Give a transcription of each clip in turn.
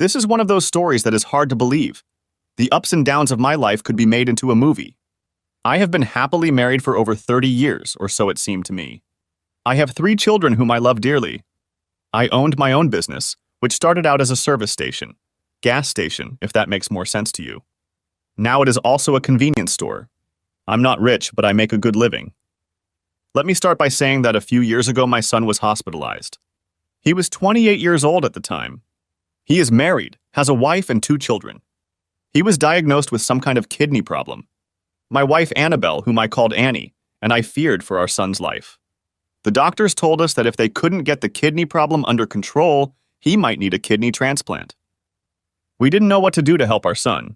This is one of those stories that is hard to believe. The ups and downs of my life could be made into a movie. I have been happily married for over 30 years, or so it seemed to me. I have 3 children whom I love dearly. I owned my own business, which started out as a service station, gas station, if that makes more sense to you. Now it is also a convenience store. I'm not rich, but I make a good living. Let me start by saying that a few years ago my son was hospitalized. He was 28 years old at the time. He is married, has a wife and 2 children. He was diagnosed with some kind of kidney problem. My wife Annabelle, whom I called Annie, and I feared for our son's life. The doctors told us that if they couldn't get the kidney problem under control, he might need a kidney transplant. We didn't know what to do to help our son.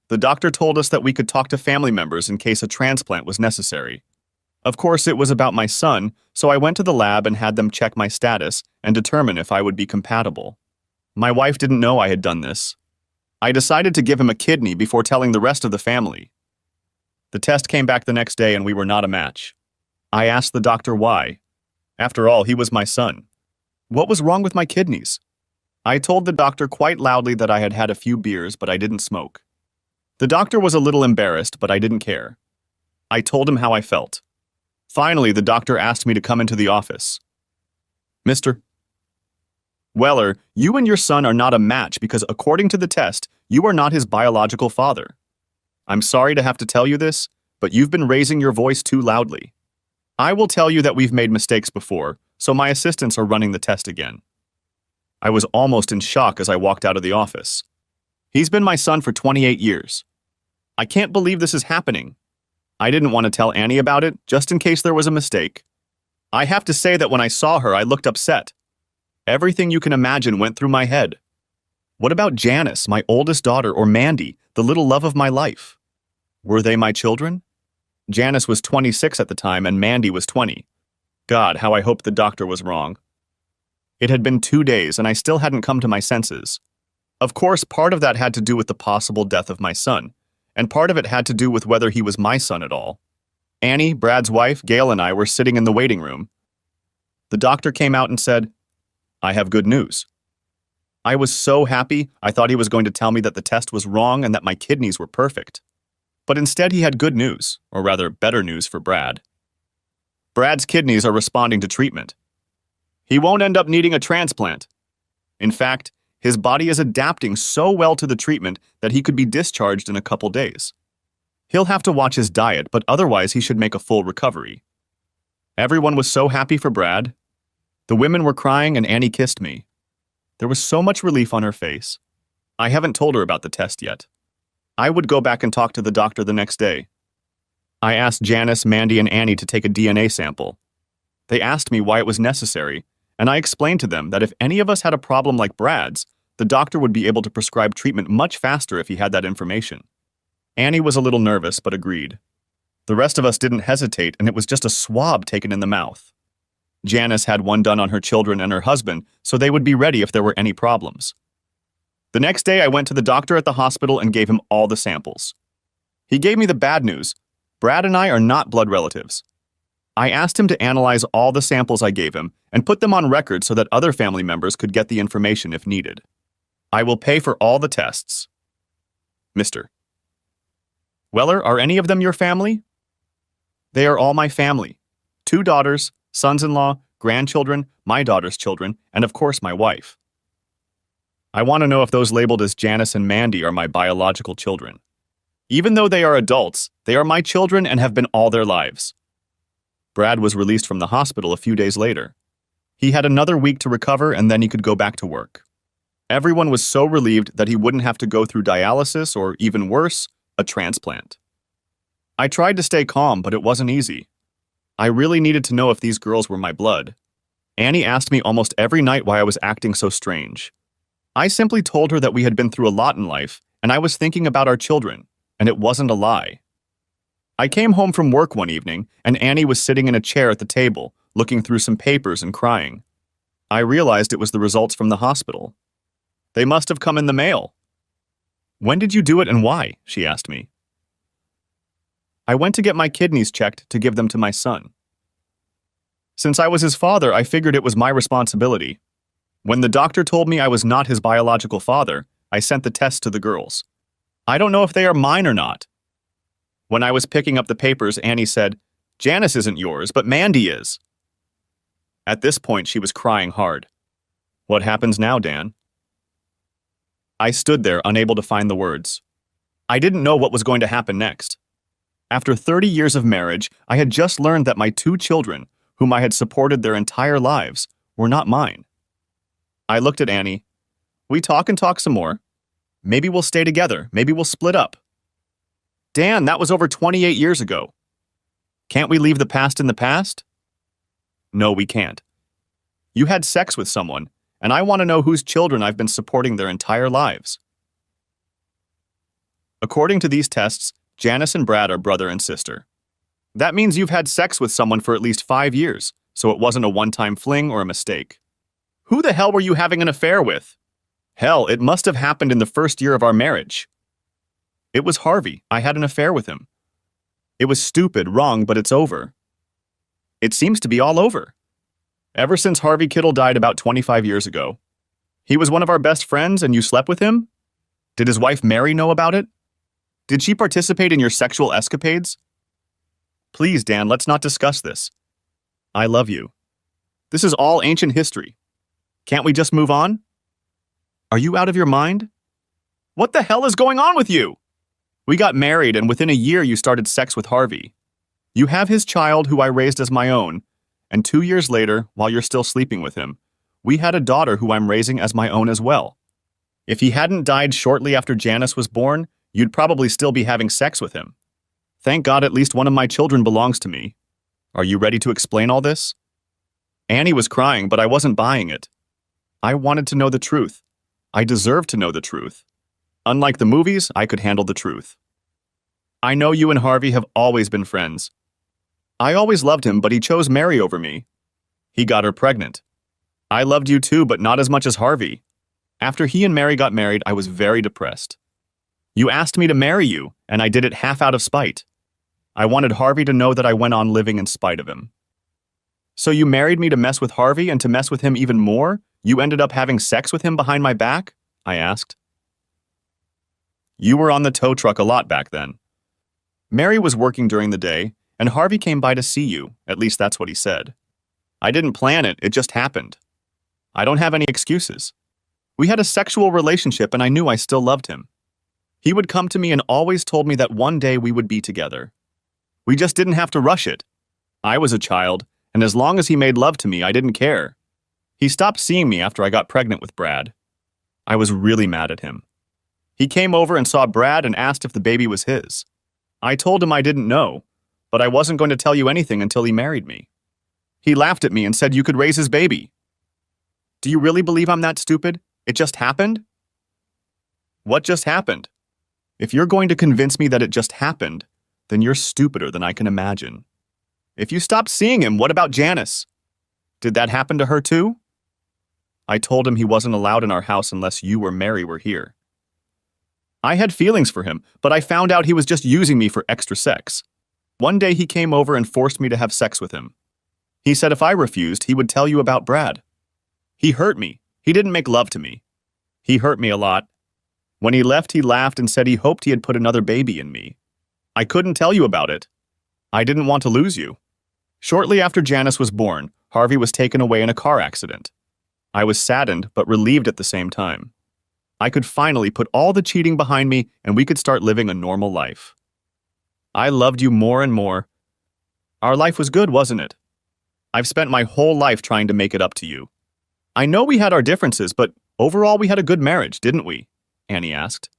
The doctor told us that we could talk to family members in case a transplant was necessary. Of course, it was about my son, so I went to the lab and had them check my status and determine if I would be compatible. My wife didn't know I had done this. I decided to give him a kidney before telling the rest of the family. The test came back the next day and we were not a match. I asked the doctor why. After all, he was my son. What was wrong with my kidneys? I told the doctor quite loudly that I had had a few beers, but I didn't smoke. The doctor was a little embarrassed, but I didn't care. I told him how I felt. Finally, the doctor asked me to come into the office. Mr. Weller, you and your son are not a match because according to the test, you are not his biological father. I'm sorry to have to tell you this, but you've been raising your voice too loudly. I will tell you that we've made mistakes before, so my assistants are running the test again. I was almost in shock as I walked out of the office. He's been my son for 28 years. I can't believe this is happening. I didn't want to tell Annie about it, just in case there was a mistake. I have to say that when I saw her, I looked upset. Everything you can imagine went through my head. What about Janice, my oldest daughter, or Mandy, the little love of my life? Were they my children? Janice was 26 at the time and Mandy was 20. God, how I hoped the doctor was wrong. It had been 2 days and I still hadn't come to my senses. Of course, part of that had to do with the possible death of my son, and part of it had to do with whether he was my son at all. Annie, Brad's wife, Gail, and I were sitting in the waiting room. The doctor came out and said, "I have good news." I was so happy, I thought he was going to tell me that the test was wrong and that my kidneys were perfect. But instead he had good news, or rather better news for Brad. Brad's kidneys are responding to treatment. He won't end up needing a transplant. In fact, his body is adapting so well to the treatment that he could be discharged in a couple days. He'll have to watch his diet, but otherwise he should make a full recovery. Everyone was so happy for Brad. The women were crying and Annie kissed me. There was so much relief on her face. I haven't told her about the test yet. I would go back and talk to the doctor the next day. I asked Janice, Mandy, and Annie to take a DNA sample. They asked me why it was necessary, and I explained to them that if any of us had a problem like Brad's, the doctor would be able to prescribe treatment much faster if he had that information. Annie was a little nervous, but agreed. The rest of us didn't hesitate, and it was just a swab taken in the mouth. Janice had one done on her children and her husband, so they would be ready if there were any problems. The next day, I went to the doctor at the hospital and gave him all the samples. He gave me the bad news. Brad and I are not blood relatives. I asked him to analyze all the samples I gave him and put them on record so that other family members could get the information if needed. I will pay for all the tests. Mr. Weller, are any of them your family? They are all my family. 2 daughters, sons-in-law, grandchildren, my daughter's children, and of course my wife. I want to know if those labeled as Janice and Mandy are my biological children. Even though they are adults, they are my children and have been all their lives. Brad was released from the hospital a few days later. He had another week to recover and then he could go back to work. Everyone was so relieved that he wouldn't have to go through dialysis or, even worse, a transplant. I tried to stay calm, but it wasn't easy. I really needed to know if these girls were my blood. Annie asked me almost every night why I was acting so strange. I simply told her that we had been through a lot in life, and I was thinking about our children, and it wasn't a lie. I came home from work one evening, and Annie was sitting in a chair at the table, looking through some papers and crying. I realized it was the results from the hospital. They must have come in the mail. "When did you do it and why?" she asked me. I went to get my kidneys checked to give them to my son. Since I was his father, I figured it was my responsibility. When the doctor told me I was not his biological father, I sent the tests to the girls. I don't know if they are mine or not. When I was picking up the papers, Annie said, "Janice isn't yours, but Mandy is." At this point, she was crying hard. What happens now, Dan? I stood there, unable to find the words. I didn't know what was going to happen next. After 30 years of marriage, I had just learned that my 2 children, whom I had supported their entire lives, were not mine. I looked at Annie. We talk and talk some more. Maybe we'll stay together. Maybe we'll split up. Dan, that was over 28 years ago. Can't we leave the past in the past? No, we can't. You had sex with someone, and I want to know whose children I've been supporting their entire lives. According to these tests, Janice and Brad are brother and sister. That means you've had sex with someone for at least 5 years, so it wasn't a one-time fling or a mistake. Who the hell were you having an affair with? Hell, it must have happened in the first year of our marriage. It was Harvey. I had an affair with him. It was stupid, wrong, but it's over. It seems to be all over. Ever since Harvey Kittle died about 25 years ago. He was one of our best friends and you slept with him? Did his wife Mary know about it? Did she participate in your sexual escapades? Please, Dan, let's not discuss this. I love you. This is all ancient history. Can't we just move on? Are you out of your mind? What the hell is going on with you? We got married and within a year you started sex with Harvey. You have his child who I raised as my own, and 2 years later, while you're still sleeping with him, we had a daughter who I'm raising as my own as well. If he hadn't died shortly after Janice was born, you'd probably still be having sex with him. Thank God at least one of my children belongs to me. Are you ready to explain all this? Annie was crying, but I wasn't buying it. I wanted to know the truth. I deserved to know the truth. Unlike the movies, I could handle the truth. I know you and Harvey have always been friends. I always loved him, but he chose Mary over me. He got her pregnant. I loved you too, but not as much as Harvey. After he and Mary got married, I was very depressed. You asked me to marry you, and I did it half out of spite. I wanted Harvey to know that I went on living in spite of him. So you married me to mess with Harvey, and to mess with him even more, you ended up having sex with him behind my back? I asked. You were on the tow truck a lot back then. Mary was working during the day, and Harvey came by to see you, at least that's what he said. I didn't plan it, it just happened. I don't have any excuses. We had a sexual relationship and I knew I still loved him. He would come to me and always told me that one day we would be together. We just didn't have to rush it. I was a child, and as long as he made love to me, I didn't care. He stopped seeing me after I got pregnant with Brad. I was really mad at him. He came over and saw Brad and asked if the baby was his. I told him I didn't know, but I wasn't going to tell you anything until he married me. He laughed at me and said you could raise his baby. Do you really believe I'm that stupid? It just happened? What just happened? If you're going to convince me that it just happened, then you're stupider than I can imagine. If you stopped seeing him, what about Janice? Did that happen to her too? I told him he wasn't allowed in our house unless you or Mary were here. I had feelings for him, but I found out he was just using me for extra sex. One day he came over and forced me to have sex with him. He said if I refused, he would tell you about Brad. He hurt me. He didn't make love to me. He hurt me a lot. When he left, he laughed and said he hoped he had put another baby in me. I couldn't tell you about it. I didn't want to lose you. Shortly after Janice was born, Harvey was taken away in a car accident. I was saddened, but relieved at the same time. I could finally put all the cheating behind me and we could start living a normal life. I loved you more and more. Our life was good, wasn't it? I've spent my whole life trying to make it up to you. I know we had our differences, but overall we had a good marriage, didn't we? Annie asked.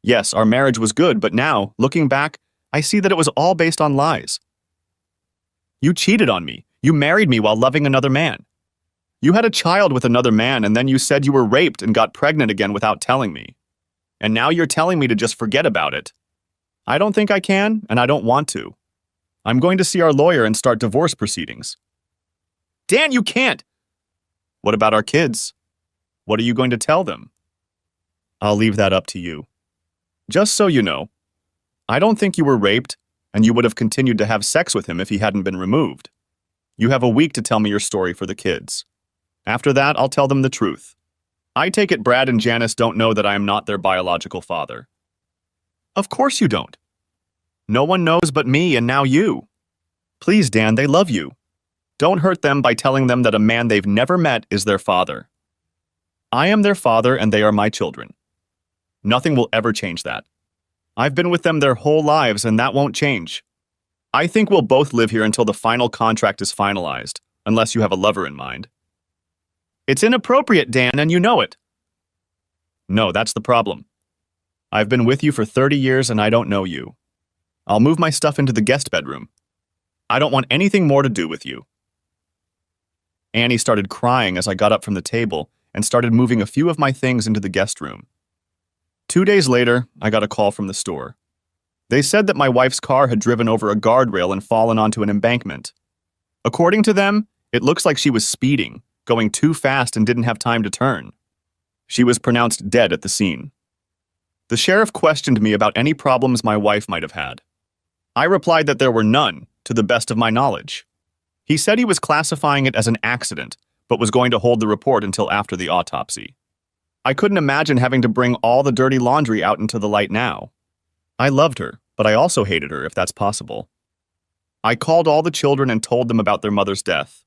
Yes, our marriage was good, but now, looking back, I see that it was all based on lies. You cheated on me. You married me while loving another man. You had a child with another man, and then you said you were raped and got pregnant again without telling me. And now you're telling me to just forget about it. I don't think I can, and I don't want to. I'm going to see our lawyer and start divorce proceedings. Dan, you can't! What about our kids? What are you going to tell them? I'll leave that up to you. Just so you know, I don't think you were raped, and you would have continued to have sex with him if he hadn't been removed. You have a week to tell me your story for the kids. After that, I'll tell them the truth. I take it Brad and Janice don't know that I am not their biological father. Of course you don't. No one knows but me and now you. Please, Dan, they love you. Don't hurt them by telling them that a man they've never met is their father. I am their father and they are my children. Nothing will ever change that. I've been with them their whole lives and that won't change. I think we'll both live here until the final contract is finalized, unless you have a lover in mind. It's inappropriate, Dan, and you know it. No, that's the problem. I've been with you for 30 years and I don't know you. I'll move my stuff into the guest bedroom. I don't want anything more to do with you. Annie started crying as I got up from the table and started moving a few of my things into the guest room. 2 days later, I got a call from the store. They said that my wife's car had driven over a guardrail and fallen onto an embankment. According to them, it looks like she was speeding, going too fast and didn't have time to turn. She was pronounced dead at the scene. The sheriff questioned me about any problems my wife might have had. I replied that there were none, to the best of my knowledge. He said he was classifying it as an accident, but was going to hold the report until after the autopsy. I couldn't imagine having to bring all the dirty laundry out into the light now. I loved her, but I also hated her, if that's possible. I called all the children and told them about their mother's death.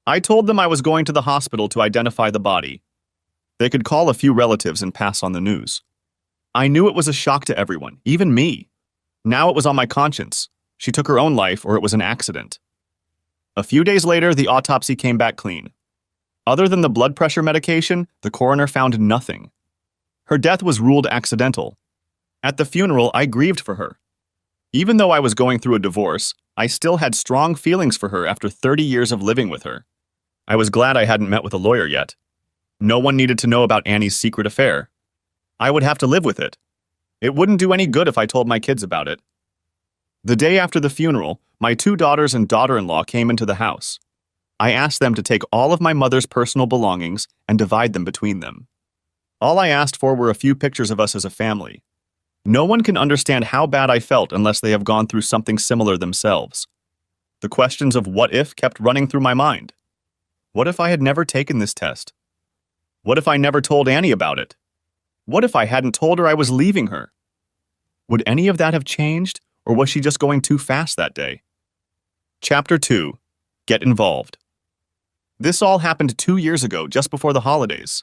I told them I was going to the hospital to identify the body. They could call a few relatives and pass on the news. I knew it was a shock to everyone, even me. Now it was on my conscience. She took her own life or it was an accident. A few days later, the autopsy came back clean. Other than the blood pressure medication, the coroner found nothing. Her death was ruled accidental. At the funeral, I grieved for her. Even though I was going through a divorce, I still had strong feelings for her after 30 years of living with her. I was glad I hadn't met with a lawyer yet. No one needed to know about Annie's secret affair. I would have to live with it. It wouldn't do any good if I told my kids about it. The day after the funeral, my 2 daughters and daughter-in-law came into the house. I asked them to take all of my mother's personal belongings and divide them between them. All I asked for were a few pictures of us as a family. No one can understand how bad I felt unless they have gone through something similar themselves. The questions of what if kept running through my mind. What if I had never taken this test? What if I never told Annie about it? What if I hadn't told her I was leaving her? Would any of that have changed, or was she just going too fast that day? Chapter 2. Get involved. This all happened 2 years ago, just before the holidays.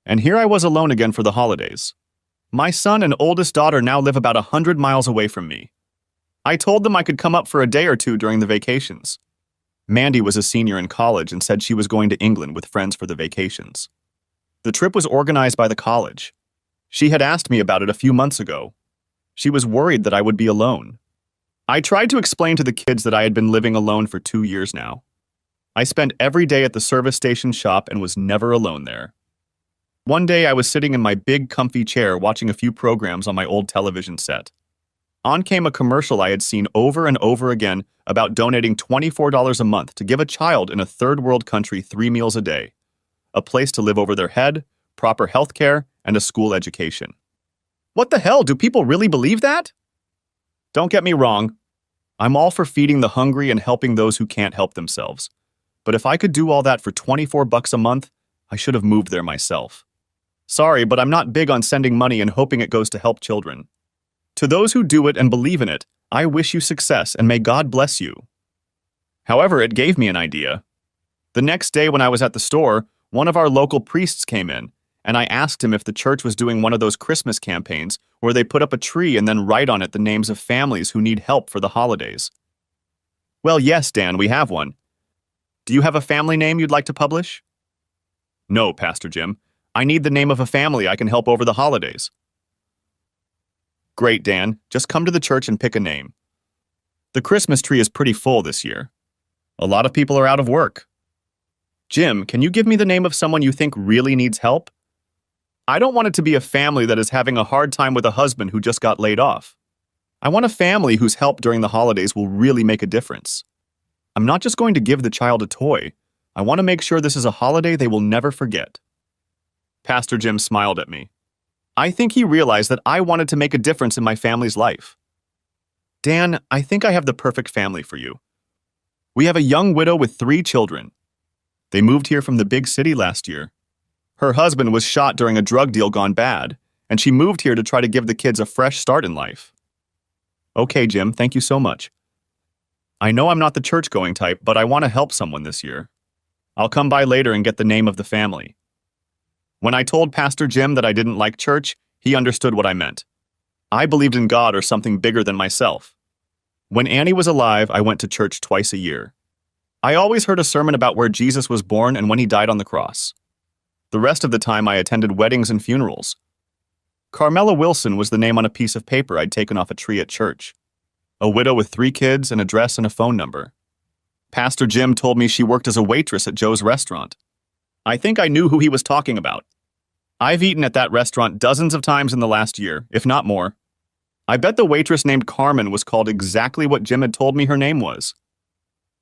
And here I was alone again for the holidays. My son and oldest daughter now live about 100 miles away from me. I told them I could come up for a day or two during the vacations. Mandy was a senior in college and said she was going to England with friends for the vacations. The trip was organized by the college. She had asked me about it a few months ago. She was worried that I would be alone. I tried to explain to the kids that I had been living alone for 2 years now. I spent every day at the service station shop and was never alone there. One day I was sitting in my big comfy chair watching a few programs on my old television set. On came a commercial I had seen over and over again about donating $24 a month to give a child in a third world country 3 meals a day, a place to live over their head, proper health care, and a school education. What the hell, do people really believe that? Don't get me wrong. I'm all for feeding the hungry and helping those who can't help themselves. But if I could do all that for $24 a month, I should have moved there myself. Sorry, but I'm not big on sending money and hoping it goes to help children. To those who do it and believe in it, I wish you success and may God bless you. However, it gave me an idea. The next day when I was at the store, one of our local priests came in, and I asked him if the church was doing one of those Christmas campaigns where they put up a tree and then write on it the names of families who need help for the holidays. Well, yes, Dan, we have one. Do you have a family name you'd like to publish? No, Pastor Jim. I need the name of a family I can help over the holidays. Great, Dan. Just come to the church and pick a name. The Christmas tree is pretty full this year. A lot of people are out of work. Jim, can you give me the name of someone you think really needs help? I don't want it to be a family that is having a hard time with a husband who just got laid off. I want a family whose help during the holidays will really make a difference. I'm not just going to give the child a toy. I want to make sure this is a holiday they will never forget. Pastor Jim smiled at me. I think he realized that I wanted to make a difference in my family's life. Dan, I think I have the perfect family for you. We have a young widow with 3 children. They moved here from the big city last year. Her husband was shot during a drug deal gone bad, and she moved here to try to give the kids a fresh start in life. Okay, Jim, thank you so much. I know I'm not the church-going type, but I want to help someone this year. I'll come by later and get the name of the family. When I told Pastor Jim that I didn't like church, he understood what I meant. I believed in God or something bigger than myself. When Annie was alive, I went to church twice a year. I always heard a sermon about where Jesus was born and when he died on the cross. The rest of the time, I attended weddings and funerals. Carmela Wilson was the name on a piece of paper I'd taken off a tree at church. A widow with 3 kids, an address, and a phone number. Pastor Jim told me she worked as a waitress at Joe's restaurant. I think I knew who he was talking about. I've eaten at that restaurant dozens of times in the last year, if not more. I bet the waitress named Carmen was called exactly what Jim had told me her name was.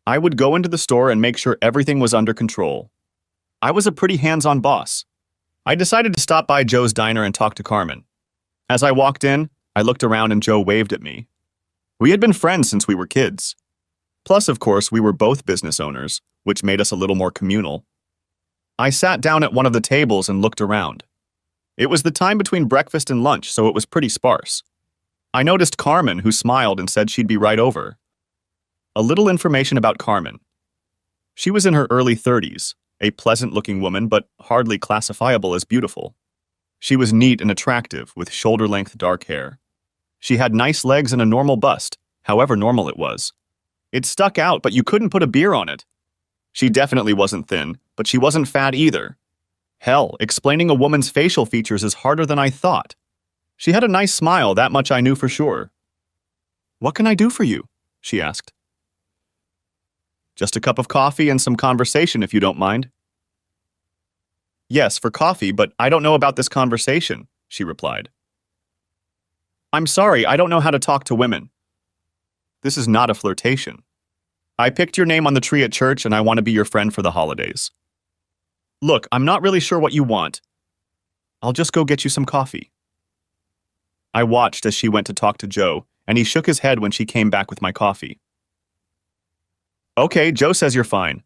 I would go into the store and make sure everything was under control. I was a pretty hands-on boss. I decided to stop by Joe's diner and talk to Carmen. As I walked in, I looked around and Joe waved at me. We had been friends since we were kids. Plus, of course, we were both business owners, which made us a little more communal. I sat down at one of the tables and looked around. It was the time between breakfast and lunch, so it was pretty sparse. I noticed Carmen, who smiled and said she'd be right over. A little information about Carmen. She was in her early 30s, a pleasant-looking woman, but hardly classifiable as beautiful. She was neat and attractive, with shoulder-length dark hair. She had nice legs and a normal bust, however normal it was. It stuck out, but you couldn't put a beer on it. She definitely wasn't thin, but she wasn't fat either. Hell, explaining a woman's facial features is harder than I thought. She had a nice smile, that much I knew for sure. "What can I do for you?" she asked. "Just a cup of coffee and some conversation, if you don't mind." "Yes, for coffee, but I don't know about this conversation," she replied. "I'm sorry, I don't know how to talk to women." "This is not a flirtation. I picked your name on the tree at church and I want to be your friend for the holidays." "Look, I'm not really sure what you want. I'll just go get you some coffee." I watched as she went to talk to Joe, and he shook his head when she came back with my coffee. "Okay, Joe says you're fine.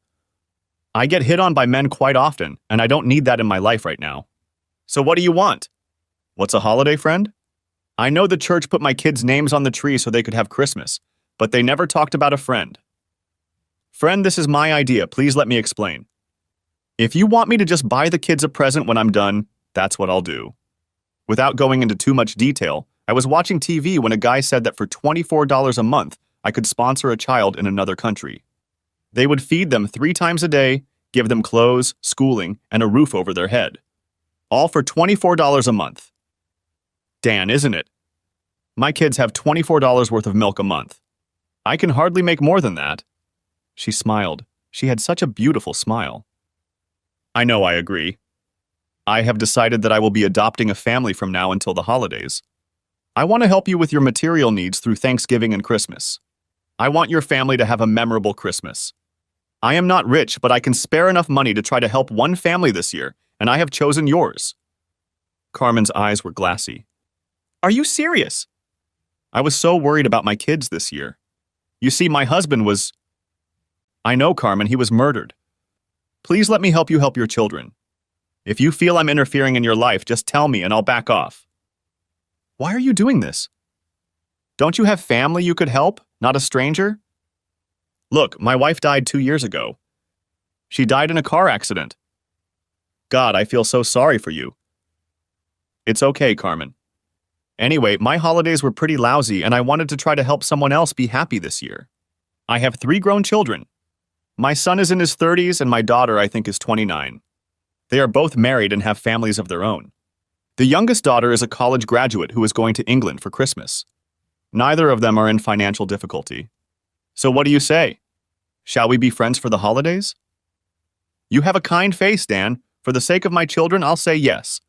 I get hit on by men quite often, and I don't need that in my life right now. So what do you want? What's a holiday, friend? I know the church put my kids' names on the tree so they could have Christmas, but they never talked about a friend. Friend, this is my idea. Please let me explain. If you want me to just buy the kids a present when I'm done, that's what I'll do." Without going into too much detail, I was watching TV when a guy said that for $24 a month, I could sponsor a child in another country. They would feed them 3 times a day, give them clothes, schooling, and a roof over their head. All for $24 a month. Dan, isn't it? My kids have $24 worth of milk a month. I can hardly make more than that. She smiled. She had such a beautiful smile. I know, I agree. I have decided that I will be adopting a family from now until the holidays. I want to help you with your material needs through Thanksgiving and Christmas. I want your family to have a memorable Christmas. I am not rich, but I can spare enough money to try to help one family this year, and I have chosen yours. Carmen's eyes were glassy. Are you serious? I was so worried about my kids this year. You see, my husband was... I know, Carmen, he was murdered. Please let me help you help your children. If you feel I'm interfering in your life, just tell me and I'll back off. Why are you doing this? Don't you have family you could help, not a stranger? Look, my wife died 2 years ago. She died in a car accident. God, I feel so sorry for you. It's okay, Carmen. Anyway, my holidays were pretty lousy and I wanted to try to help someone else be happy this year. I have 3 grown children. My son is in his 30s and my daughter, I think, is 29. They are both married and have families of their own. The youngest daughter is a college graduate who is going to England for Christmas. Neither of them are in financial difficulty. So what do you say? Shall we be friends for the holidays? You have a kind face, Dan. For the sake of my children, I'll say yes.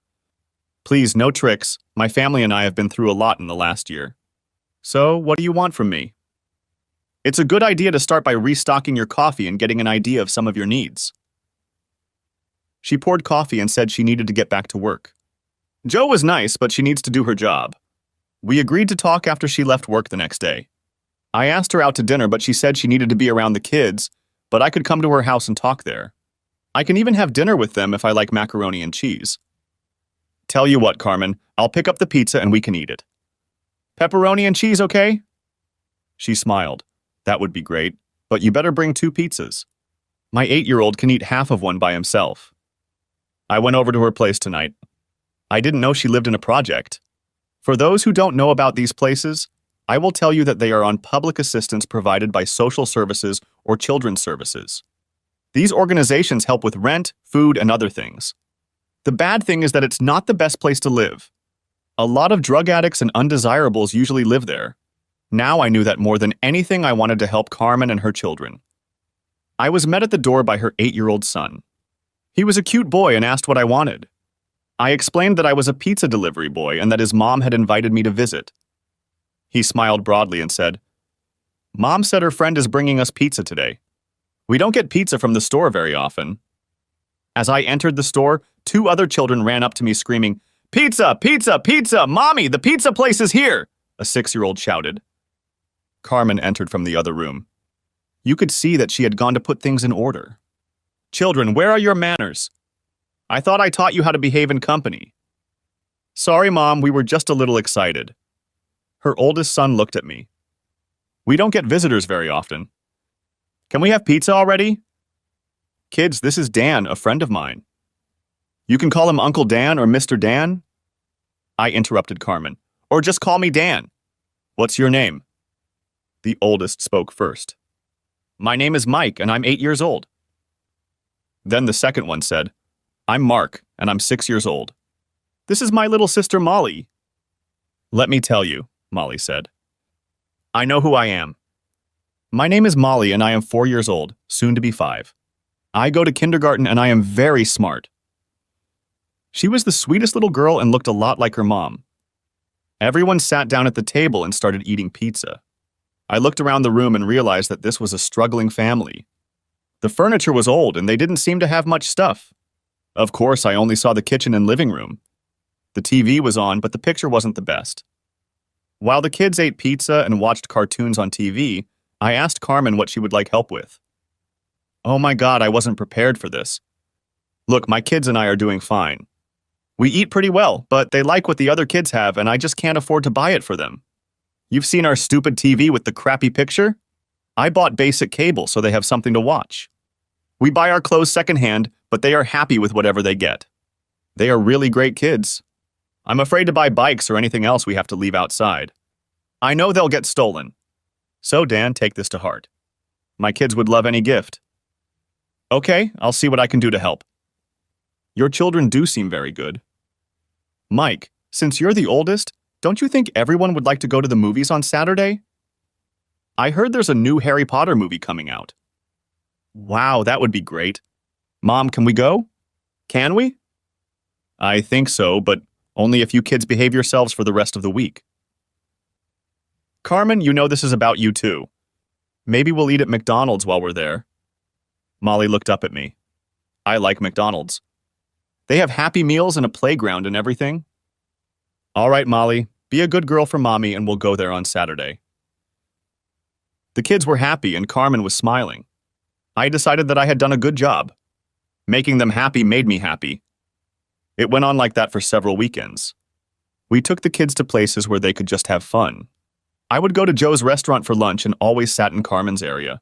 Please, no tricks. My family and I have been through a lot in the last year. So, what do you want from me? It's a good idea to start by restocking your coffee and getting an idea of some of your needs. She poured coffee and said she needed to get back to work. Joe was nice, but she needs to do her job. We agreed to talk after she left work the next day. I asked her out to dinner, but she said she needed to be around the kids, but I could come to her house and talk there. I can even have dinner with them if I like macaroni and cheese. Tell you what, Carmen, I'll pick up the pizza and we can eat it. Pepperoni and cheese, okay? She smiled. That would be great, but you better bring 2 pizzas. My 8-year-old can eat half of one by himself. I went over to her place tonight. I didn't know she lived in a project. For those who don't know about these places, I will tell you that they are on public assistance provided by social services or children's services. These organizations help with rent, food, and other things. The bad thing is that it's not the best place to live. A lot of drug addicts and undesirables usually live there. Now I knew that more than anything I wanted to help Carmen and her children. I was met at the door by her 8-year-old son. He was a cute boy and asked what I wanted. I explained that I was a pizza delivery boy and that his mom had invited me to visit. He smiled broadly and said, "Mom said her friend is bringing us pizza today. We don't get pizza from the store very often." As I entered the store, 2 other children ran up to me screaming, "Pizza! Pizza! Pizza! Mommy, the pizza place is here!" a 6-year-old shouted. Carmen entered from the other room. You could see that she had gone to put things in order. "Children, where are your manners? I thought I taught you how to behave in company." "Sorry, Mom, we were just a little excited." Her oldest son looked at me. "We don't get visitors very often. Can we have pizza already?" "Kids, this is Dan, a friend of mine. You can call him Uncle Dan or Mr. Dan." I interrupted Carmen. "Or just call me Dan. What's your name?" The oldest spoke first. "My name is Mike, and I'm 8 years old." Then the second one said, "I'm Mark, and I'm 6 years old. This is my little sister Molly." "Let me tell you," Molly said. "I know who I am. My name is Molly, and I am 4 years old, soon to be 5. I go to kindergarten, and I am very smart." She was the sweetest little girl and looked a lot like her mom. Everyone sat down at the table and started eating pizza. I looked around the room and realized that this was a struggling family. The furniture was old, and they didn't seem to have much stuff. Of course, I only saw the kitchen and living room. The TV was on, but the picture wasn't the best. While the kids ate pizza and watched cartoons on TV, I asked Carmen what she would like help with. "Oh my God, I wasn't prepared for this. Look, my kids and I are doing fine. We eat pretty well, but they like what the other kids have, and I just can't afford to buy it for them. You've seen our stupid TV with the crappy picture? I bought basic cable so they have something to watch. We buy our clothes secondhand, but they are happy with whatever they get. They are really great kids. I'm afraid to buy bikes or anything else we have to leave outside. I know they'll get stolen. So, Dan, take this to heart. My kids would love any gift." "Okay, I'll see what I can do to help." "Your children do seem very good. Mike, since you're the oldest, don't you think everyone would like to go to the movies on Saturday? I heard there's a new Harry Potter movie coming out." "Wow, that would be great. Mom, can we go?" "Can we?" "I think so, but only if you kids behave yourselves for the rest of the week." "Carmen, you know this is about you too. Maybe we'll eat at McDonald's while we're there." Molly looked up at me. "I like McDonald's. They have Happy Meals and a playground and everything." "All right, Molly, be a good girl for Mommy and we'll go there on Saturday." The kids were happy and Carmen was smiling. I decided that I had done a good job. Making them happy made me happy. It went on like that for several weekends. We took the kids to places where they could just have fun. I would go to Joe's restaurant for lunch and always sat in Carmen's area.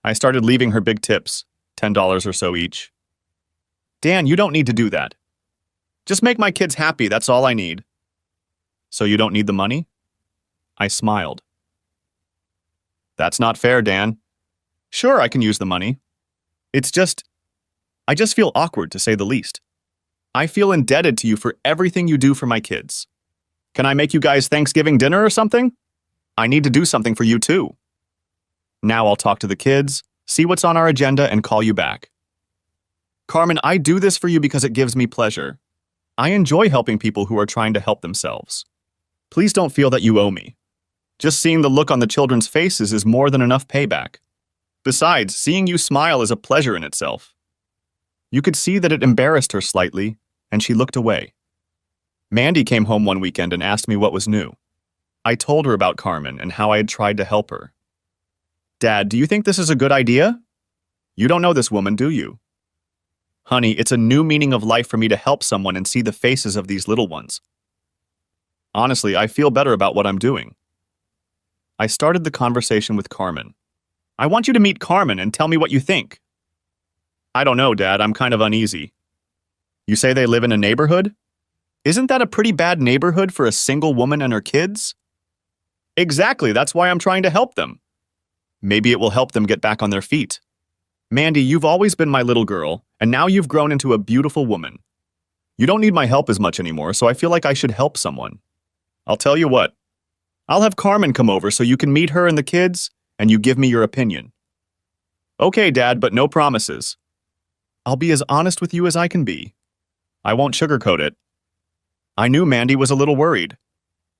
I started leaving her big tips, $10 or so each. "Dan, you don't need to do that. Just make my kids happy, that's all I need." "So you don't need the money?" I smiled. "That's not fair, Dan. Sure, I can use the money. I just feel awkward, to say the least. I feel indebted to you for everything you do for my kids. Can I make you guys Thanksgiving dinner or something? I need to do something for you too. Now I'll talk to the kids, see what's on our agenda, and call you back." "Carmen, I do this for you because it gives me pleasure. I enjoy helping people who are trying to help themselves. Please don't feel that you owe me. Just seeing the look on the children's faces is more than enough payback. Besides, seeing you smile is a pleasure in itself." You could see that it embarrassed her slightly, and she looked away. Mandy came home one weekend and asked me what was new. I told her about Carmen and how I had tried to help her. "Dad, do you think this is a good idea? You don't know this woman, do you?" Honey, it's a new meaning of life for me to help someone and see the faces of these little ones. Honestly, I feel better about what I'm doing. I started the conversation with Carmen. I want you to meet Carmen and tell me what you think. I don't know, Dad. I'm kind of uneasy. You say they live in a neighborhood? Isn't that a pretty bad neighborhood for a single woman and her kids? Exactly, that's why I'm trying to help them. Maybe it will help them get back on their feet. Mandy, you've always been my little girl, and now you've grown into a beautiful woman. You don't need my help as much anymore, so I feel like I should help someone. I'll tell you what. I'll have Carmen come over so you can meet her and the kids, and you give me your opinion. Okay, Dad, but no promises. I'll be as honest with you as I can be. I won't sugarcoat it. I knew Mandy was a little worried.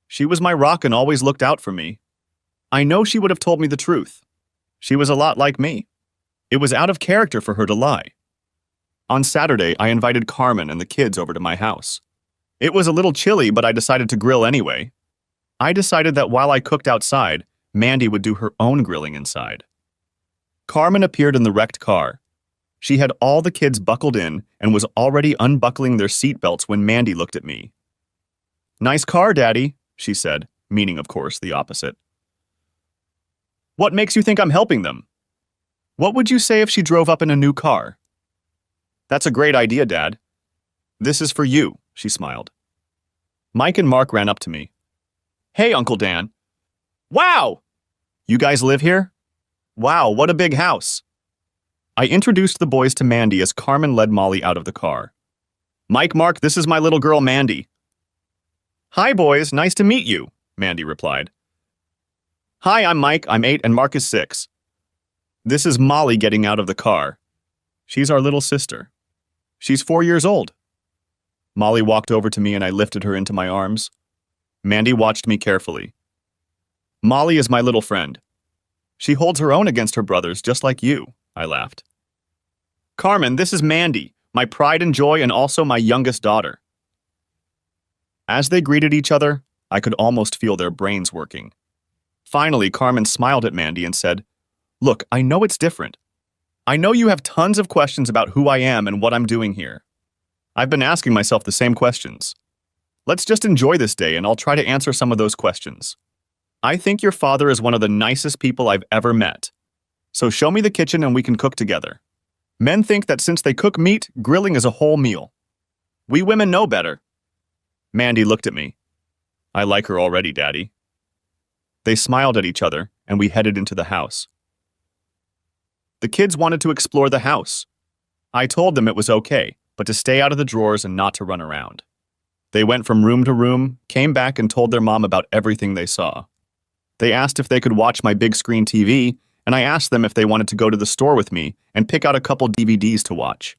She was my rock and always looked out for me. I know she would have told me the truth. She was a lot like me. It was out of character for her to lie. On Saturday, I invited Carmen and the kids over to my house. It was a little chilly, but I decided to grill anyway. I decided that while I cooked outside, Mandy would do her own grilling inside. Carmen appeared in the wrecked car. She had all the kids buckled in and was already unbuckling their seatbelts when Mandy looked at me. Nice car, Daddy, she said, meaning, of course, the opposite. What makes you think I'm helping them? What would you say if she drove up in a new car? That's a great idea, Dad. This is for you, she smiled. Mike and Mark ran up to me. Hey, Uncle Dan. Wow! You guys live here? Wow, what a big house. I introduced the boys to Mandy as Carmen led Molly out of the car. Mark, this is my little girl, Mandy. Hi, boys, nice to meet you, Mandy replied. Hi, I'm Mike, I'm 8 and Mark is 6. This is Molly getting out of the car. She's our little sister. She's 4 years old. Molly walked over to me and I lifted her into my arms. Mandy watched me carefully. Molly is my little friend. She holds her own against her brothers just like you, I laughed. Carmen, this is Mandy, my pride and joy and also my youngest daughter. As they greeted each other, I could almost feel their brains working. Finally, Carmen smiled at Mandy and said, Look, I know it's different. I know you have tons of questions about who I am and what I'm doing here. I've been asking myself the same questions. Let's just enjoy this day and I'll try to answer some of those questions. I think your father is one of the nicest people I've ever met. So show me the kitchen and we can cook together. Men think that since they cook meat, grilling is a whole meal. We women know better. Mandy looked at me. I like her already, Daddy. They smiled at each other and we headed into the house. The kids wanted to explore the house. I told them it was okay, but to stay out of the drawers and not to run around. They went from room to room, came back and told their mom about everything they saw. They asked if they could watch my big screen TV, and I asked them if they wanted to go to the store with me and pick out a couple DVDs to watch.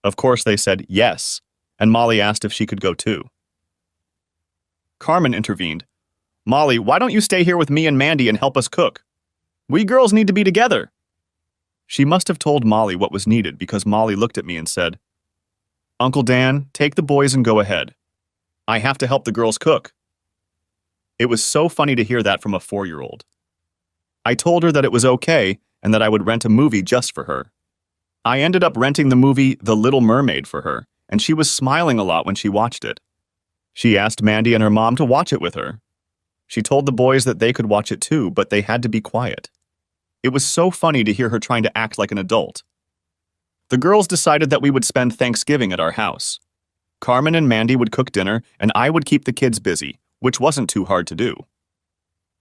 Of course they said yes, and Molly asked if she could go too. Carmen intervened. Molly, why don't you stay here with me and Mandy and help us cook? We girls need to be together. She must have told Molly what was needed because Molly looked at me and said, Uncle Dan, take the boys and go ahead. I have to help the girls cook. It was so funny to hear that from a 4-year-old. I told her that it was okay and that I would rent a movie just for her. I ended up renting the movie The Little Mermaid for her, and she was smiling a lot when she watched it. She asked Mandy and her mom to watch it with her. She told the boys that they could watch it too, but they had to be quiet. It was so funny to hear her trying to act like an adult. The girls decided that we would spend Thanksgiving at our house. Carmen and Mandy would cook dinner, and I would keep the kids busy, which wasn't too hard to do.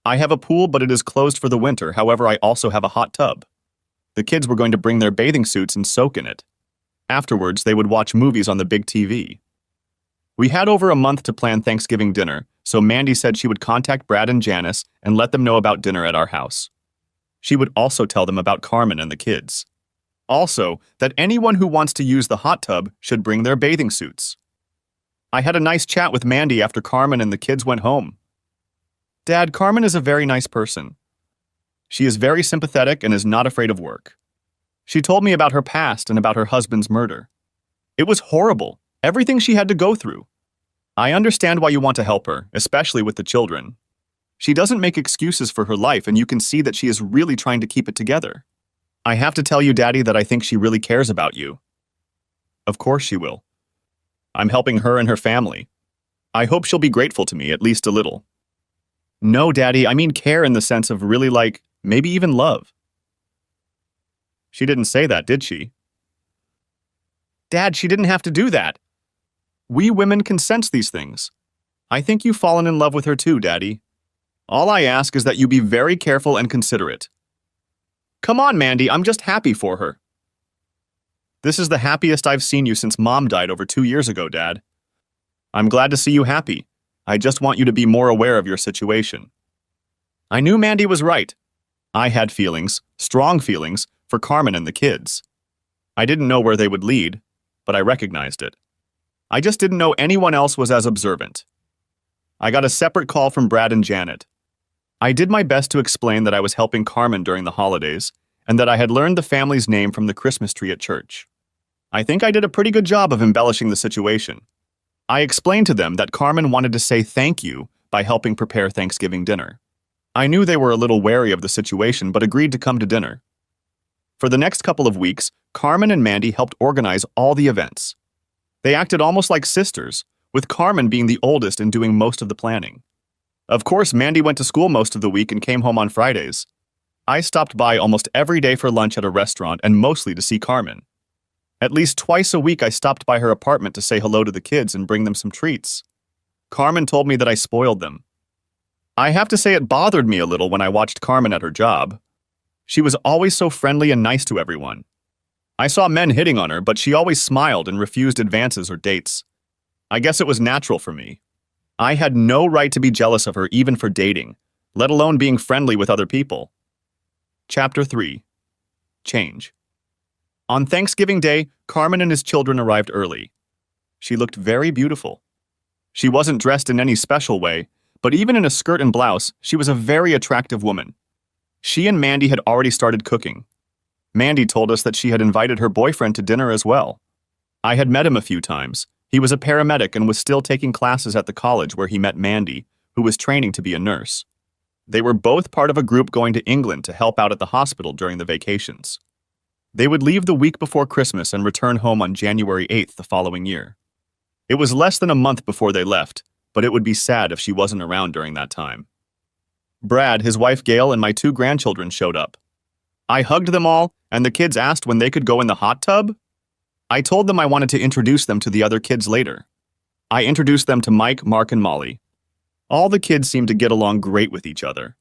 I have a pool, but it is closed for the winter. However, I also have a hot tub. The kids were going to bring their bathing suits and soak in it. Afterwards, they would watch movies on the big TV. We had over a month to plan Thanksgiving dinner, so Mandy said she would contact Brad and Janice and let them know about dinner at our house. She would also tell them about Carmen and the kids. Also, that anyone who wants to use the hot tub should bring their bathing suits. I had a nice chat with Mandy after Carmen and the kids went home. Dad, Carmen is a very nice person. She is very sympathetic and is not afraid of work. She told me about her past and about her husband's murder. It was horrible, everything she had to go through. I understand why you want to help her, especially with the children. She doesn't make excuses for her life, and you can see that she is really trying to keep it together. I have to tell you, Daddy, that I think she really cares about you. Of course she will. I'm helping her and her family. I hope she'll be grateful to me, at least a little. No, Daddy, I mean care in the sense of really like, maybe even love. She didn't say that, did she? Dad, she didn't have to do that. We women can sense these things. I think you've fallen in love with her too, Daddy. All I ask is that you be very careful and considerate. Come on, Mandy, I'm just happy for her. This is the happiest I've seen you since Mom died over 2 years ago, Dad. I'm glad to see you happy. I just want you to be more aware of your situation. I knew Mandy was right. I had feelings, strong feelings, for Carmen and the kids. I didn't know where they would lead, but I recognized it. I just didn't know anyone else was as observant. I got a separate call from Brad and Janet. I did my best to explain that I was helping Carmen during the holidays and that I had learned the family's name from the Christmas tree at church. I think I did a pretty good job of embellishing the situation. I explained to them that Carmen wanted to say thank you by helping prepare Thanksgiving dinner. I knew they were a little wary of the situation but agreed to come to dinner. For the next couple of weeks, Carmen and Mandy helped organize all the events. They acted almost like sisters, with Carmen being the oldest and doing most of the planning. Of course, Mandy went to school most of the week and came home on Fridays. I stopped by almost every day for lunch at a restaurant and mostly to see Carmen. At least twice a week I stopped by her apartment to say hello to the kids and bring them some treats. Carmen told me that I spoiled them. I have to say it bothered me a little when I watched Carmen at her job. She was always so friendly and nice to everyone. I saw men hitting on her, but she always smiled and refused advances or dates. I guess it was natural for me. I had no right to be jealous of her even for dating, let alone being friendly with other people. Chapter 3. Change. On Thanksgiving Day, Carmen and his children arrived early. She looked very beautiful. She wasn't dressed in any special way, but even in a skirt and blouse, she was a very attractive woman. She and Mandy had already started cooking. Mandy told us that she had invited her boyfriend to dinner as well. I had met him a few times. He was a paramedic and was still taking classes at the college where he met Mandy, who was training to be a nurse. They were both part of a group going to England to help out at the hospital during the vacations. They would leave the week before Christmas and return home on January 8th the following year. It was less than a month before they left, but it would be sad if she wasn't around during that time. Brad, his wife Gail, and my 2 grandchildren showed up. I hugged them all, and the kids asked when they could go in the hot tub. I told them I wanted to introduce them to the other kids later. I introduced them to Mike, Mark, and Molly. All the kids seemed to get along great with each other.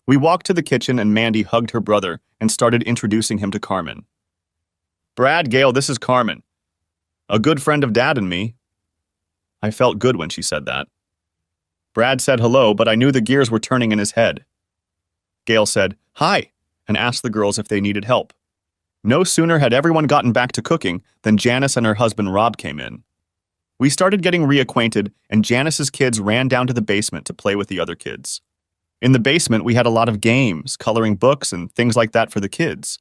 We walked to the kitchen and Mandy hugged her brother and started introducing him to Carmen. Brad, Gail, this is Carmen. A good friend of Dad and me. I felt good when she said that. Brad said hello, but I knew the gears were turning in his head. Gail said, hi, and asked the girls if they needed help. No sooner had everyone gotten back to cooking than Janice and her husband Rob came in. We started getting reacquainted, and Janice's kids ran down to the basement to play with the other kids. In the basement, we had a lot of games, coloring books, and things like that for the kids.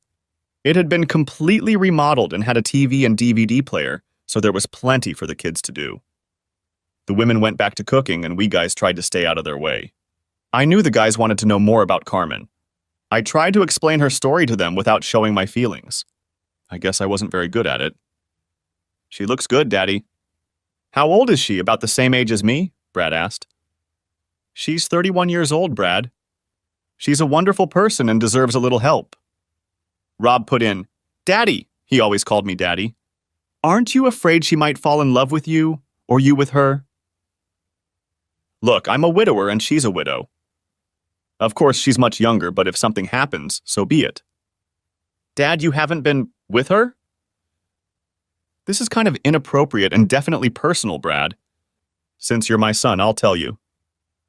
It had been completely remodeled and had a TV and DVD player, so there was plenty for the kids to do. The women went back to cooking, and we guys tried to stay out of their way. I knew the guys wanted to know more about Carmen. I tried to explain her story to them without showing my feelings. I guess I wasn't very good at it. She looks good, Daddy. How old is she? About the same age as me? Brad asked. She's 31 years old, Brad. She's a wonderful person and deserves a little help. Rob put in, Daddy, he always called me Daddy. Aren't you afraid she might fall in love with you, or you with her? Look, I'm a widower and she's a widow. Of course, she's much younger, but if something happens, so be it. Dad, you haven't been with her? This is kind of inappropriate and definitely personal, Brad. Since you're my son, I'll tell you.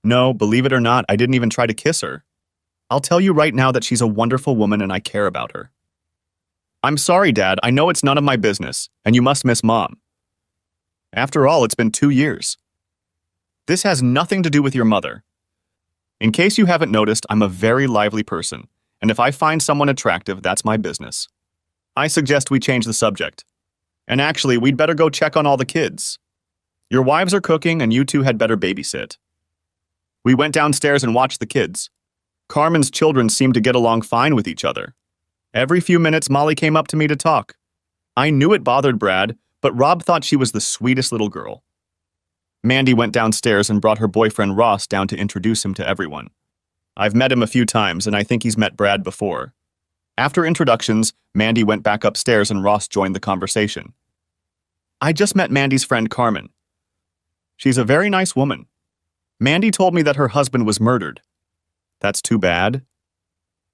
No, believe it or not, I didn't even try to kiss her. I'll tell you right now that she's a wonderful woman and I care about her. I'm sorry, Dad. I know it's none of my business, and you must miss Mom. After all, it's been 2 years. This has nothing to do with your mother. In case you haven't noticed, I'm a very lively person, and if I find someone attractive, that's my business. I suggest we change the subject. And actually, we'd better go check on all the kids. Your wives are cooking, and you two had better babysit. We went downstairs and watched the kids. Carmen's children seemed to get along fine with each other. Every few minutes, Molly came up to me to talk. I knew it bothered Brad, but Rob thought she was the sweetest little girl. Mandy went downstairs and brought her boyfriend Ross down to introduce him to everyone. I've met him a few times, and I think he's met Brad before. After introductions, Mandy went back upstairs and Ross joined the conversation. I just met Mandy's friend Carmen. She's a very nice woman. Mandy told me that her husband was murdered. That's too bad.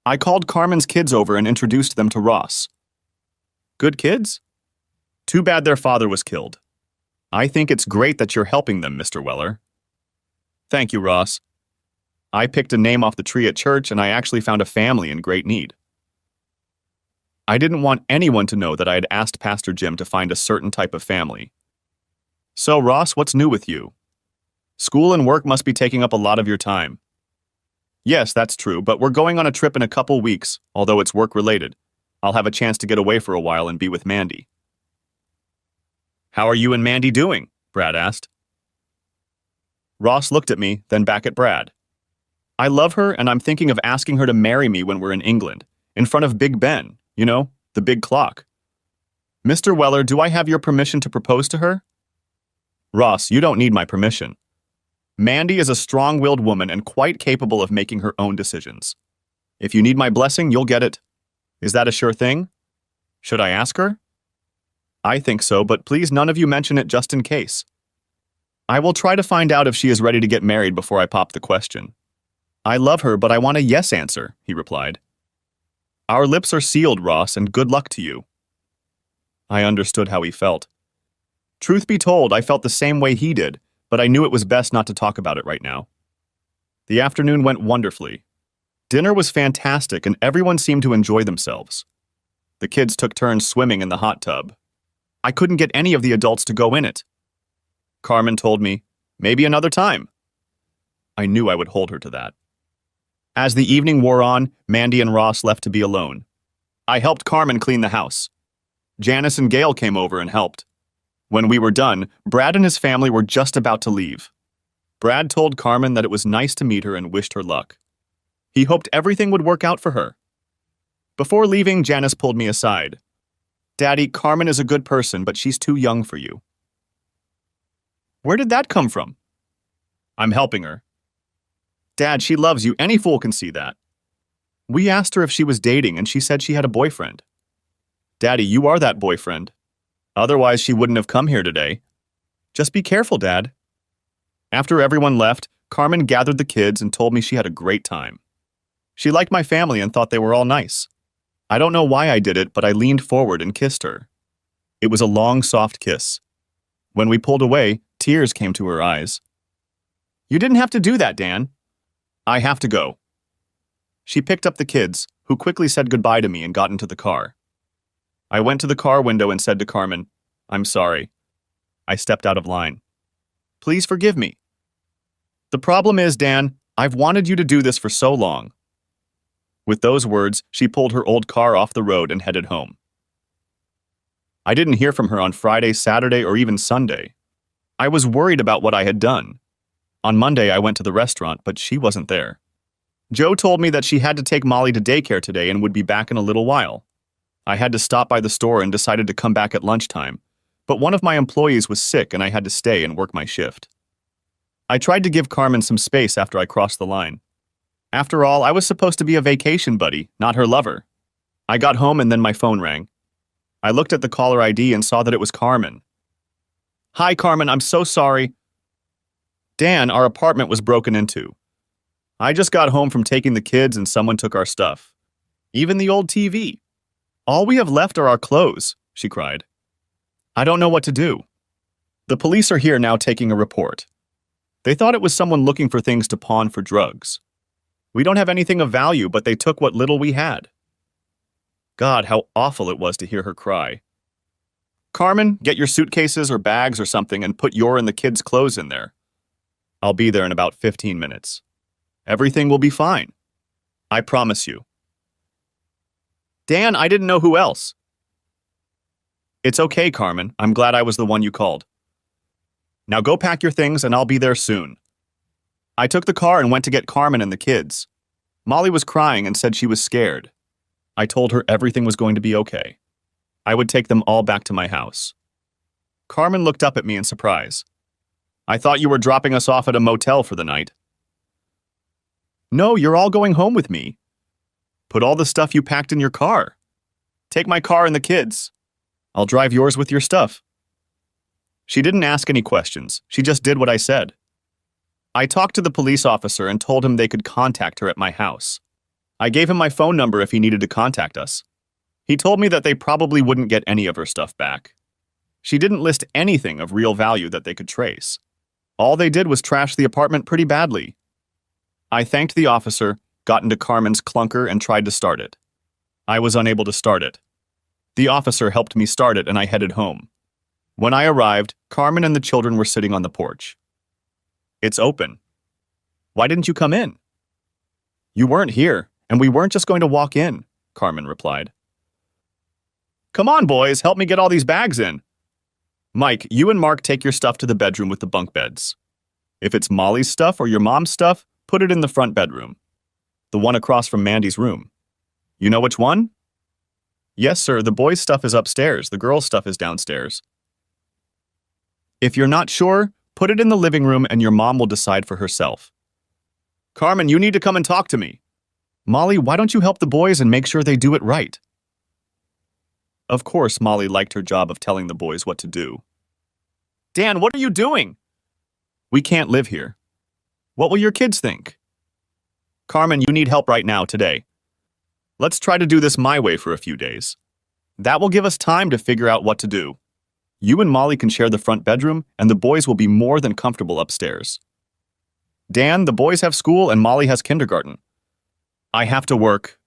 I called Carmen's kids over and introduced them to Ross. Good kids? Too bad their father was killed. I think it's great that you're helping them, Mr. Weller. Thank you, Ross. I picked a name off the tree at church and I actually found a family in great need. I didn't want anyone to know that I had asked Pastor Jim to find a certain type of family. So, Ross, what's new with you? School and work must be taking up a lot of your time. Yes, that's true, but we're going on a trip in a couple weeks, although it's work-related. I'll have a chance to get away for a while and be with Mandy. How are you and Mandy doing? Brad asked. Ross looked at me, then back at Brad. I love her, and I'm thinking of asking her to marry me when we're in England, in front of Big Ben, you know, the big clock. Mr. Weller, do I have your permission to propose to her? Ross, you don't need my permission. Mandy is a strong-willed woman and quite capable of making her own decisions. If you need my blessing, you'll get it. Is that a sure thing? Should I ask her? I think so, but please none of you mention it just in case. I will try to find out if she is ready to get married before I pop the question. I love her, but I want a yes answer, he replied. Our lips are sealed, Ross, and good luck to you. I understood how he felt. Truth be told, I felt the same way he did, but I knew it was best not to talk about it right now. The afternoon went wonderfully. Dinner was fantastic and everyone seemed to enjoy themselves. The kids took turns swimming in the hot tub. I couldn't get any of the adults to go in it. Carmen told me, maybe another time. I knew I would hold her to that. As the evening wore on, Mandy and Ross left to be alone. I helped Carmen clean the house. Janice and Gail came over and helped. When we were done, Brad and his family were just about to leave. Brad told Carmen that it was nice to meet her and wished her luck. He hoped everything would work out for her. Before leaving, Janice pulled me aside. Daddy, Carmen is a good person, but she's too young for you. Where did that come from? I'm helping her. Dad, she loves you. Any fool can see that. We asked her if she was dating, and she said she had a boyfriend. Daddy, you are that boyfriend. Otherwise, she wouldn't have come here today. Just be careful, Dad. After everyone left, Carmen gathered the kids and told me she had a great time. She liked my family and thought they were all nice. I don't know why I did it, but I leaned forward and kissed her. It was a long, soft kiss. When we pulled away, tears came to her eyes. You didn't have to do that, Dan. I have to go. She picked up the kids, who quickly said goodbye to me and got into the car. I went to the car window and said to Carmen, I'm sorry. I stepped out of line. Please forgive me. The problem is, Dan, I've wanted you to do this for so long. With those words, she pulled her old car off the road and headed home. I didn't hear from her on Friday, Saturday, or even Sunday. I was worried about what I had done. On Monday, I went to the restaurant, but she wasn't there. Joe told me that she had to take Molly to daycare today and would be back in a little while. I had to stop by the store and decided to come back at lunchtime, but one of my employees was sick and I had to stay and work my shift. I tried to give Carmen some space after I crossed the line. After all, I was supposed to be a vacation buddy, not her lover. I got home and then my phone rang. I looked at the caller ID and saw that it was Carmen. Hi, Carmen, I'm so sorry. Dan, our apartment was broken into. I just got home from taking the kids and someone took our stuff. Even the old TV. All we have left are our clothes, she cried. I don't know what to do. The police are here now taking a report. They thought it was someone looking for things to pawn for drugs. We don't have anything of value, but they took what little we had. God, how awful it was to hear her cry. Carmen, get your suitcases or bags or something and put your and the kids' clothes in there. I'll be there in about 15 minutes. Everything will be fine. I promise you. Dan, I didn't know who else. It's okay, Carmen. I'm glad I was the one you called. Now go pack your things and I'll be there soon. I took the car and went to get Carmen and the kids. Molly was crying and said she was scared. I told her everything was going to be okay. I would take them all back to my house. Carmen looked up at me in surprise. I thought you were dropping us off at a motel for the night. No, you're all going home with me. Put all the stuff you packed in your car. Take my car and the kids. I'll drive yours with your stuff. She didn't ask any questions. She just did what I said. I talked to the police officer and told him they could contact her at my house. I gave him my phone number if he needed to contact us. He told me that they probably wouldn't get any of her stuff back. She didn't list anything of real value that they could trace. All they did was trash the apartment pretty badly. I thanked the officer, got into Carmen's clunker, and tried to start it. I was unable to start it. The officer helped me start it and I headed home. When I arrived, Carmen and the children were sitting on the porch. It's open. Why didn't you come in? You weren't here, and we weren't just going to walk in, Carmen replied. Come on, boys, help me get all these bags in. Mike, you and Mark take your stuff to the bedroom with the bunk beds. If it's Molly's stuff or your mom's stuff, put it in the front bedroom. The one across from Mandy's room. You know which one? Yes, sir, the boys' stuff is upstairs, the girls' stuff is downstairs. If you're not sure, put it in the living room and your mom will decide for herself. Carmen, you need to come and talk to me. Molly, why don't you help the boys and make sure they do it right? Of course, Molly liked her job of telling the boys what to do. Dan, what are you doing? We can't live here. What will your kids think? Carmen, you need help right now, today. Let's try to do this my way for a few days. That will give us time to figure out what to do. You and Molly can share the front bedroom, and the boys will be more than comfortable upstairs. Dan, the boys have school and Molly has kindergarten. I have to work.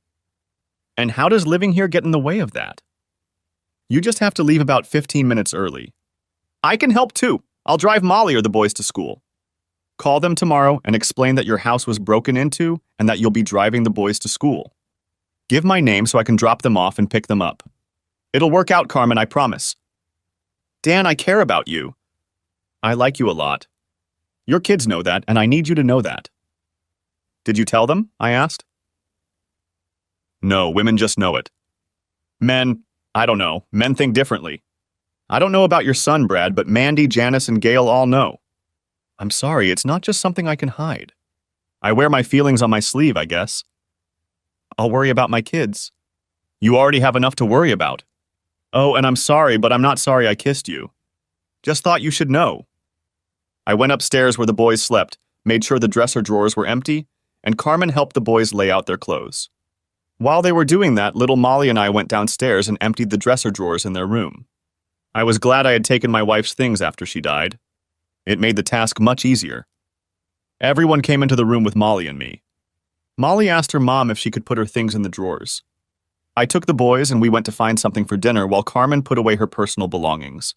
And how does living here get in the way of that? You just have to leave about 15 minutes early. I can help too. I'll drive Molly or the boys to school. Call them tomorrow and explain that your house was broken into and that you'll be driving the boys to school. Give my name so I can drop them off and pick them up. It'll work out, Carmen, I promise. Dan, I care about you. I like you a lot. Your kids know that, and I need you to know that. Did you tell them? I asked. No, women just know it. Men, I don't know. Men think differently. I don't know about your son, Brad, but Mandy, Janice, and Gail all know. I'm sorry, it's not just something I can hide. I wear my feelings on my sleeve, I guess. I'll worry about my kids. You already have enough to worry about. Oh, and I'm sorry, but I'm not sorry I kissed you. Just thought you should know. I went upstairs where the boys slept, made sure the dresser drawers were empty, and Carmen helped the boys lay out their clothes. While they were doing that, little Molly and I went downstairs and emptied the dresser drawers in their room. I was glad I had taken my wife's things after she died. It made the task much easier. Everyone came into the room with Molly and me. Molly asked her mom if she could put her things in the drawers. I took the boys and we went to find something for dinner while Carmen put away her personal belongings.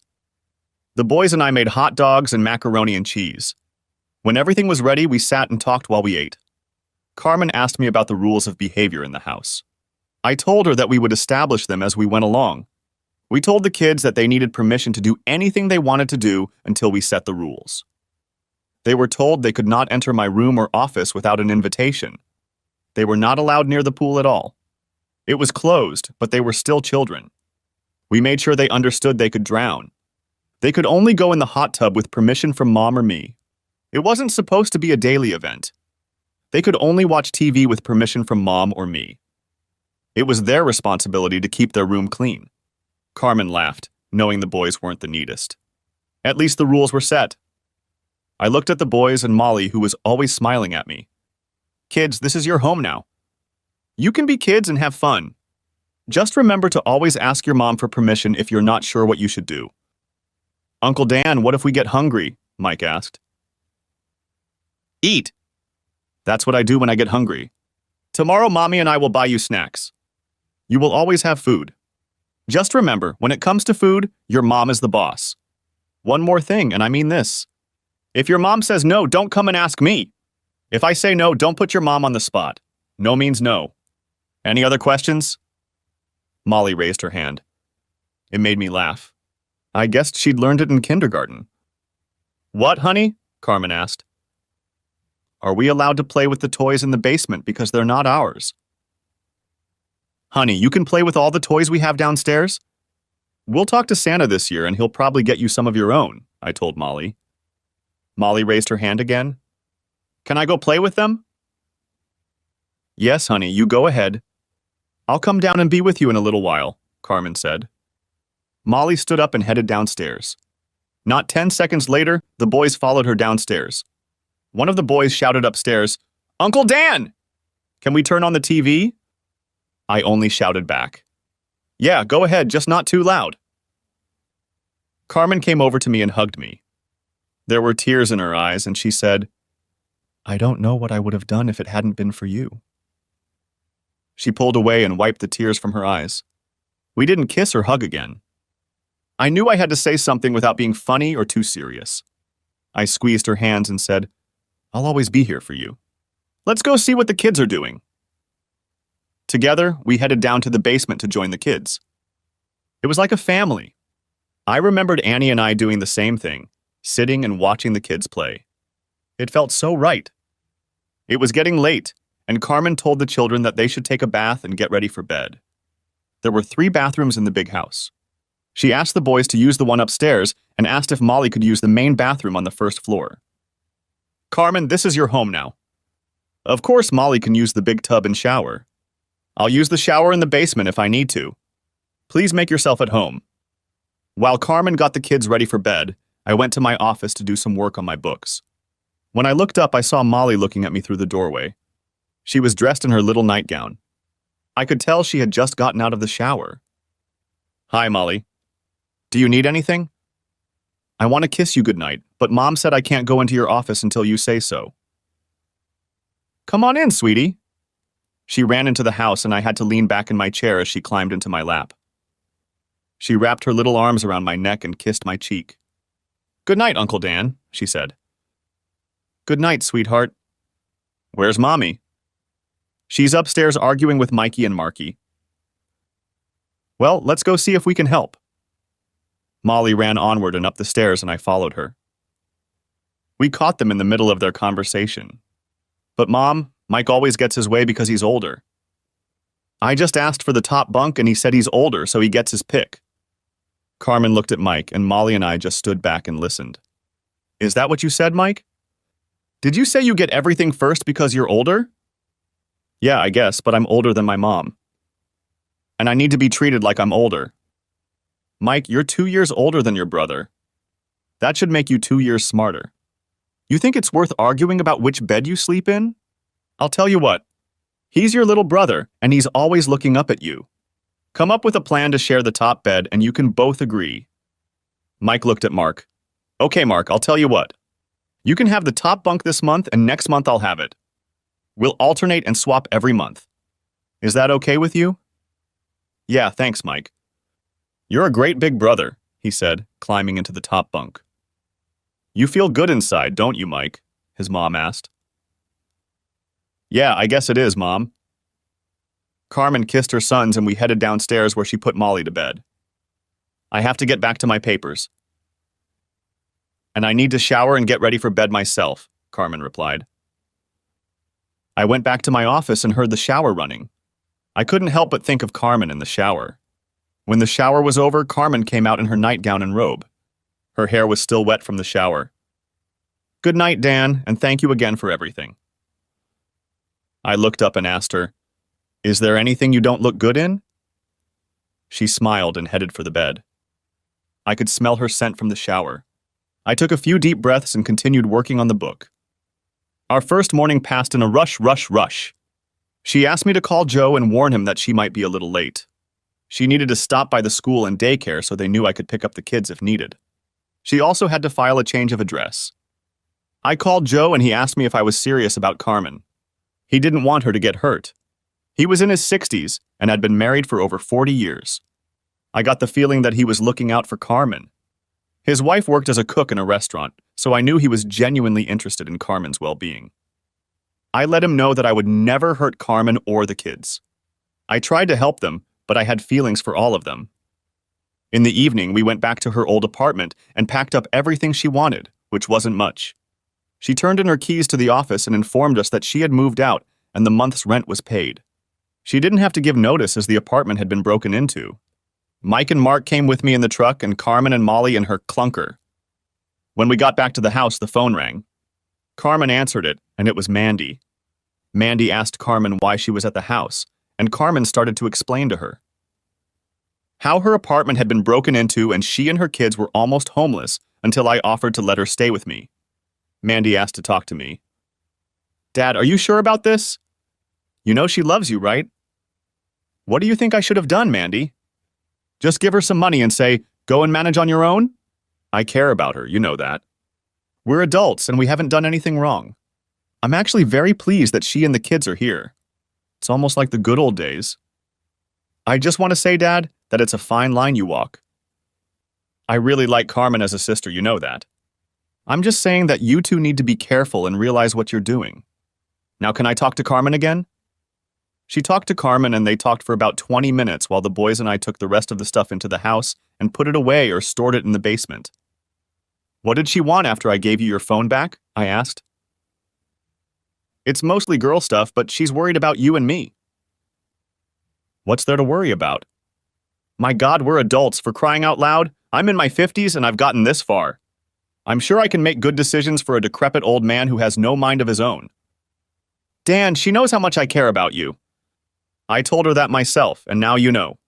The boys and I made hot dogs and macaroni and cheese. When everything was ready, we sat and talked while we ate. Carmen asked me about the rules of behavior in the house. I told her that we would establish them as we went along. We told the kids that they needed permission to do anything they wanted to do until we set the rules. They were told they could not enter my room or office without an invitation. They were not allowed near the pool at all. It was closed, but they were still children. We made sure they understood they could drown. They could only go in the hot tub with permission from mom or me. It wasn't supposed to be a daily event. They could only watch TV with permission from mom or me. It was their responsibility to keep their room clean. Carmen laughed, knowing the boys weren't the neatest. At least the rules were set. I looked at the boys and Molly, who was always smiling at me. Kids, this is your home now. You can be kids and have fun. Just remember to always ask your mom for permission if you're not sure what you should do. Uncle Dan, what if we get hungry? Mike asked. Eat. That's what I do when I get hungry. Tomorrow, Mommy and I will buy you snacks. You will always have food. Just remember, when it comes to food, your mom is the boss. One more thing, and I mean this. If your mom says no, don't come and ask me. If I say no, don't put your mom on the spot. No means no. Any other questions? Molly raised her hand. It made me laugh. I guessed she'd learned it in kindergarten. What, honey? Carmen asked. Are we allowed to play with the toys in the basement because they're not ours? Honey, you can play with all the toys we have downstairs? We'll talk to Santa this year and he'll probably get you some of your own, I told Molly. Molly raised her hand again. Can I go play with them? Yes, honey, you go ahead. I'll come down and be with you in a little while, Carmen said. Molly stood up and headed downstairs. Not 10 seconds later, the boys followed her downstairs. One of the boys shouted upstairs, Uncle Dan! Can we turn on the TV? I only shouted back. Yeah, go ahead, just not too loud. Carmen came over to me and hugged me. There were tears in her eyes, and she said, I don't know what I would have done if it hadn't been for you. She pulled away and wiped the tears from her eyes. We didn't kiss or hug again. I knew I had to say something without being funny or too serious. I squeezed her hands and said, I'll always be here for you. Let's go see what the kids are doing. Together, we headed down to the basement to join the kids. It was like a family. I remembered Annie and I doing the same thing, sitting and watching the kids play. It felt so right. It was getting late, and Carmen told the children that they should take a bath and get ready for bed. There were 3 bathrooms in the big house. She asked the boys to use the one upstairs and asked if Molly could use the main bathroom on the first floor. Carmen, this is your home now. Of course, Molly can use the big tub and shower. I'll use the shower in the basement if I need to. Please make yourself at home. While Carmen got the kids ready for bed, I went to my office to do some work on my books. When I looked up, I saw Molly looking at me through the doorway. She was dressed in her little nightgown. I could tell she had just gotten out of the shower. Hi, Molly. Do you need anything? I want to kiss you goodnight, but Mom said I can't go into your office until you say so. Come on in, sweetie. She ran into the house and I had to lean back in my chair as she climbed into my lap. She wrapped her little arms around my neck and kissed my cheek. Good night, Uncle Dan, she said. Good night, sweetheart. Where's Mommy? She's upstairs arguing with Mikey and Marky. Well, let's go see if we can help. Molly ran onward and up the stairs and I followed her. We caught them in the middle of their conversation. But Mom, Mike always gets his way because he's older. I just asked for the top bunk and he said he's older, so he gets his pick. Carmen looked at Mike and Molly and I just stood back and listened. Is that what you said, Mike? Did you say you get everything first because you're older? Yeah, I guess, but I'm older than my mom. And I need to be treated like I'm older. Mike, you're 2 years older than your brother. That should make you 2 years smarter. You think it's worth arguing about which bed you sleep in? I'll tell you what. He's your little brother, and he's always looking up at you. Come up with a plan to share the top bed, and you can both agree. Mike looked at Mark. Okay, Mark, I'll tell you what. You can have the top bunk this month, and next month I'll have it. We'll alternate and swap every month. Is that okay with you? Yeah, thanks, Mike. You're a great big brother, he said, climbing into the top bunk. You feel good inside, don't you, Mike? His mom asked. Yeah, I guess it is, Mom. Carmen kissed her sons and we headed downstairs where she put Molly to bed. I have to get back to my papers. And I need to shower and get ready for bed myself, Carmen replied. I went back to my office and heard the shower running. I couldn't help but think of Carmen in the shower. When the shower was over, Carmen came out in her nightgown and robe. Her hair was still wet from the shower. Good night, Dan, and thank you again for everything. I looked up and asked her, Is there anything you don't look good in? She smiled and headed for the bed. I could smell her scent from the shower. I took a few deep breaths and continued working on the book. Our first morning passed in a rush. She asked me to call Joe and warn him that she might be a little late. She needed to stop by the school and daycare so they knew I could pick up the kids if needed. She also had to file a change of address. I called Joe and he asked me if I was serious about Carmen. He didn't want her to get hurt. He was in his 60s and had been married for over 40 years. I got the feeling that he was looking out for Carmen. His wife worked as a cook in a restaurant, so I knew he was genuinely interested in Carmen's well-being. I let him know that I would never hurt Carmen or the kids. I tried to help them, but I had feelings for all of them. In the evening, we went back to her old apartment and packed up everything she wanted, which wasn't much. She turned in her keys to the office and informed us that she had moved out and the month's rent was paid. She didn't have to give notice as the apartment had been broken into. Mike and Mark came with me in the truck and Carmen and Molly in her clunker. When we got back to the house, the phone rang. Carmen answered it, and it was Mandy. Mandy asked Carmen why she was at the house, and Carmen started to explain to her how her apartment had been broken into and she and her kids were almost homeless until I offered to let her stay with me. Mandy asked to talk to me. Dad, are you sure about this? You know she loves you, right? What do you think I should have done, Mandy? Just give her some money and say, go and manage on your own? I care about her, you know that. We're adults and we haven't done anything wrong. I'm actually very pleased that she and the kids are here. It's almost like the good old days. I just want to say, Dad, that it's a fine line you walk. I really like Carmen as a sister, you know that. I'm just saying that you two need to be careful and realize what you're doing. Now can I talk to Carmen again? She talked to Carmen and they talked for about 20 minutes while the boys and I took the rest of the stuff into the house and put it away or stored it in the basement. What did she want after I gave you your phone back? I asked. It's mostly girl stuff, but she's worried about you and me. What's there to worry about? My God, we're adults, for crying out loud. I'm in my 50s and I've gotten this far. I'm sure I can make good decisions for a decrepit old man who has no mind of his own. Dan, she knows how much I care about you. I told her that myself, and now you know.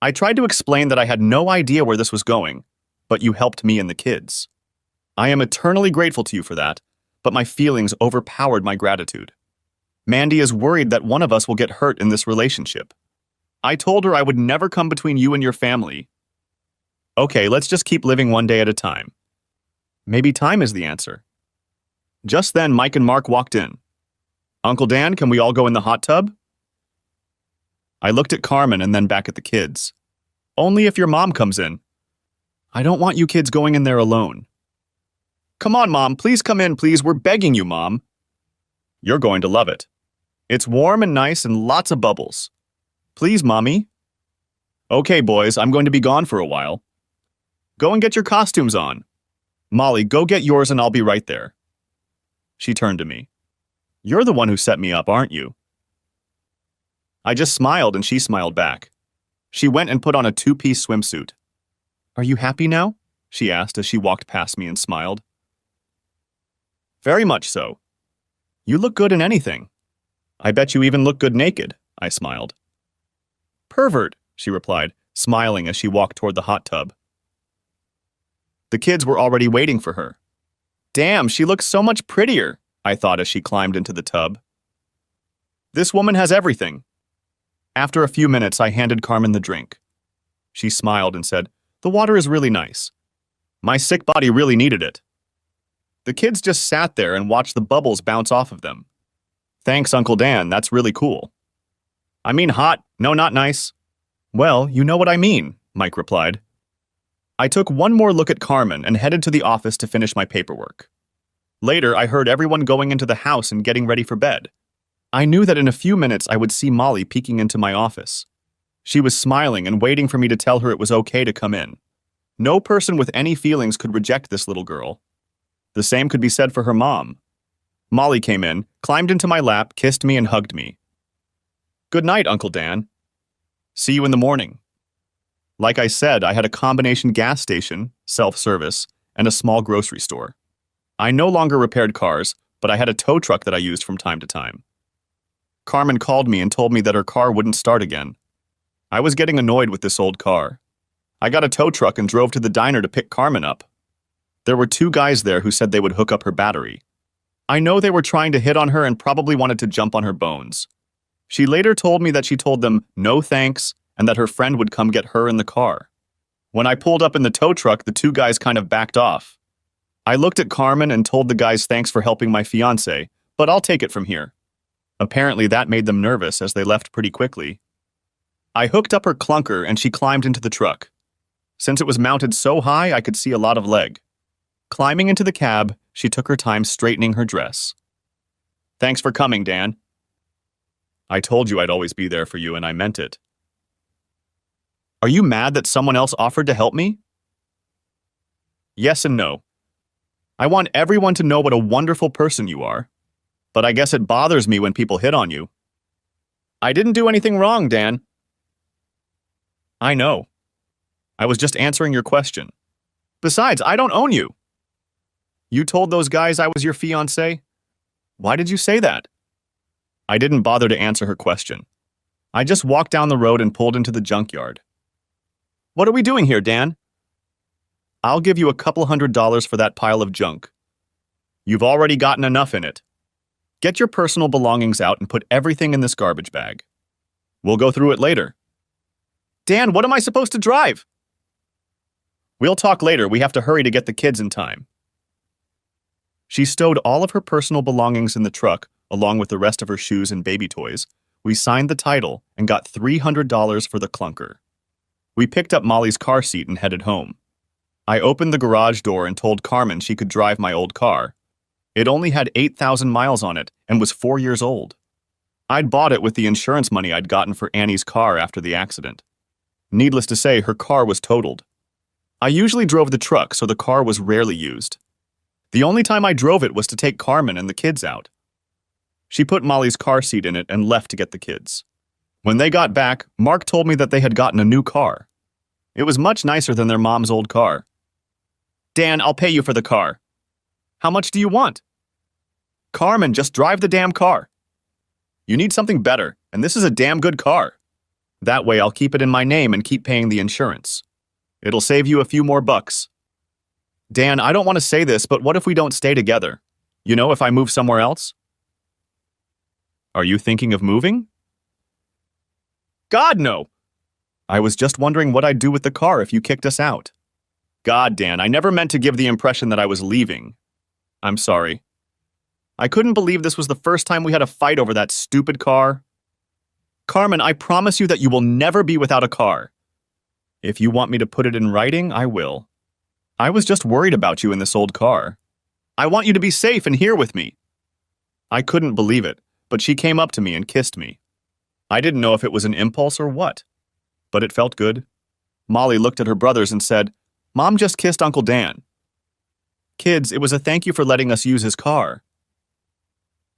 I tried to explain that I had no idea where this was going, but you helped me and the kids. I am eternally grateful to you for that, but my feelings overpowered my gratitude. Mandy is worried that one of us will get hurt in this relationship. I told her I would never come between you and your family. Okay, let's just keep living one day at a time. Maybe time is the answer. Just then, Mike and Mark walked in. Uncle Dan, can we all go in the hot tub? I looked at Carmen and then back at the kids. Only if your mom comes in. I don't want you kids going in there alone. Come on, Mom, please come in, please. We're begging you, Mom. You're going to love it. It's warm and nice and lots of bubbles. Please, Mommy. Okay, boys, I'm going to be gone for a while. Go and get your costumes on. Molly, go get yours and I'll be right there. She turned to me. You're the one who set me up, aren't you? I just smiled and she smiled back. She went and put on a two-piece swimsuit. Are you happy now? She asked as she walked past me and smiled. Very much so. You look good in anything. I bet you even look good naked, I smiled. Pervert, she replied, smiling as she walked toward the hot tub. The kids were already waiting for her. Damn, she looks so much prettier, I thought as she climbed into the tub. This woman has everything. After a few minutes, I handed Carmen the drink. She smiled and said, the water is really nice. My sick body really needed it. The kids just sat there and watched the bubbles bounce off of them. Thanks, Uncle Dan, that's really cool. I mean hot, no, not nice. Well, you know what I mean, Mike replied. I took one more look at Carmen and headed to the office to finish my paperwork. Later, I heard everyone going into the house and getting ready for bed. I knew that in a few minutes I would see Molly peeking into my office. She was smiling and waiting for me to tell her it was okay to come in. No person with any feelings could reject this little girl. The same could be said for her mom. Molly came in, climbed into my lap, kissed me, and hugged me. Good night, Uncle Dan. See you in the morning. Like I said, I had a combination gas station, self-service, and a small grocery store. I no longer repaired cars, but I had a tow truck that I used from time to time. Carmen called me and told me that her car wouldn't start again. I was getting annoyed with this old car. I got a tow truck and drove to the diner to pick Carmen up. There were two guys there who said they would hook up her battery. I know they were trying to hit on her and probably wanted to jump on her bones. She later told me that she told them no thanks and that her friend would come get her in the car. When I pulled up in the tow truck, the two guys kind of backed off. I looked at Carmen and told the guys thanks for helping my fiancé, but I'll take it from here. Apparently that made them nervous as they left pretty quickly. I hooked up her clunker and she climbed into the truck. Since it was mounted so high, I could see a lot of leg. Climbing into the cab, she took her time straightening her dress. Thanks for coming, Dan. I told you I'd always be there for you, and I meant it. Are you mad that someone else offered to help me? Yes and no. I want everyone to know what a wonderful person you are, but I guess it bothers me when people hit on you. I didn't do anything wrong, Dan. I know. I was just answering your question. Besides, I don't own you. You told those guys I was your fiancé? Why did you say that? I didn't bother to answer her question. I just walked down the road and pulled into the junkyard. What are we doing here, Dan? I'll give you a couple $100 for that pile of junk. You've already gotten enough in it. Get your personal belongings out and put everything in this garbage bag. We'll go through it later. Dan, what am I supposed to drive? We'll talk later. We have to hurry to get the kids in time. She stowed all of her personal belongings in the truck, along with the rest of her shoes and baby toys. We signed the title and got $300 for the clunker. We picked up Molly's car seat and headed home. I opened the garage door and told Carmen she could drive my old car. It only had 8,000 miles on it and was 4 years old. I'd bought it with the insurance money I'd gotten for Annie's car after the accident. Needless to say, her car was totaled. I usually drove the truck, so the car was rarely used. The only time I drove it was to take Carmen and the kids out. She put Molly's car seat in it and left to get the kids. When they got back, Mark told me that they had gotten a new car. It was much nicer than their mom's old car. Dan, I'll pay you for the car. How much do you want? Carmen, just drive the damn car. You need something better, and this is a damn good car. That way I'll keep it in my name and keep paying the insurance. It'll save you a few more bucks. Dan, I don't want to say this, but what if we don't stay together? You know, if I move somewhere else? Are you thinking of moving? God, no! I was just wondering what I'd do with the car if you kicked us out. God, Dan, I never meant to give the impression that I was leaving. I'm sorry. I couldn't believe this was the first time we had a fight over that stupid car. Carmen, I promise you that you will never be without a car. If you want me to put it in writing, I will. I was just worried about you in this old car. I want you to be safe and here with me. I couldn't believe it, but she came up to me and kissed me. I didn't know if it was an impulse or what, but it felt good. Molly looked at her brothers and said, Mom just kissed Uncle Dan. Kids, it was a thank you for letting us use his car.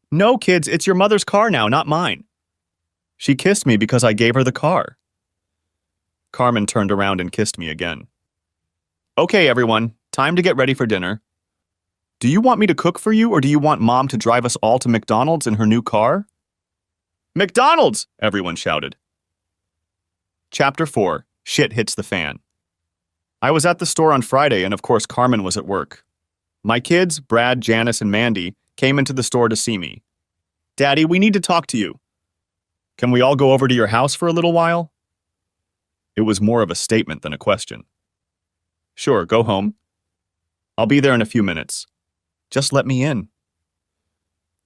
No, kids, it's your mother's car now, not mine. She kissed me because I gave her the car. Carmen turned around and kissed me again. Okay, everyone, time to get ready for dinner. Do you want me to cook for you, or do you want Mom to drive us all to McDonald's in her new car? McDonald's! Everyone shouted. Chapter 4. Shit hits the fan. I was at the store on Friday, and of course Carmen was at work. My kids, Brad, Janice, and Mandy, came into the store to see me. Daddy, we need to talk to you. Can we all go over to your house for a little while? It was more of a statement than a question. Sure, go home. I'll be there in a few minutes. Just let me in.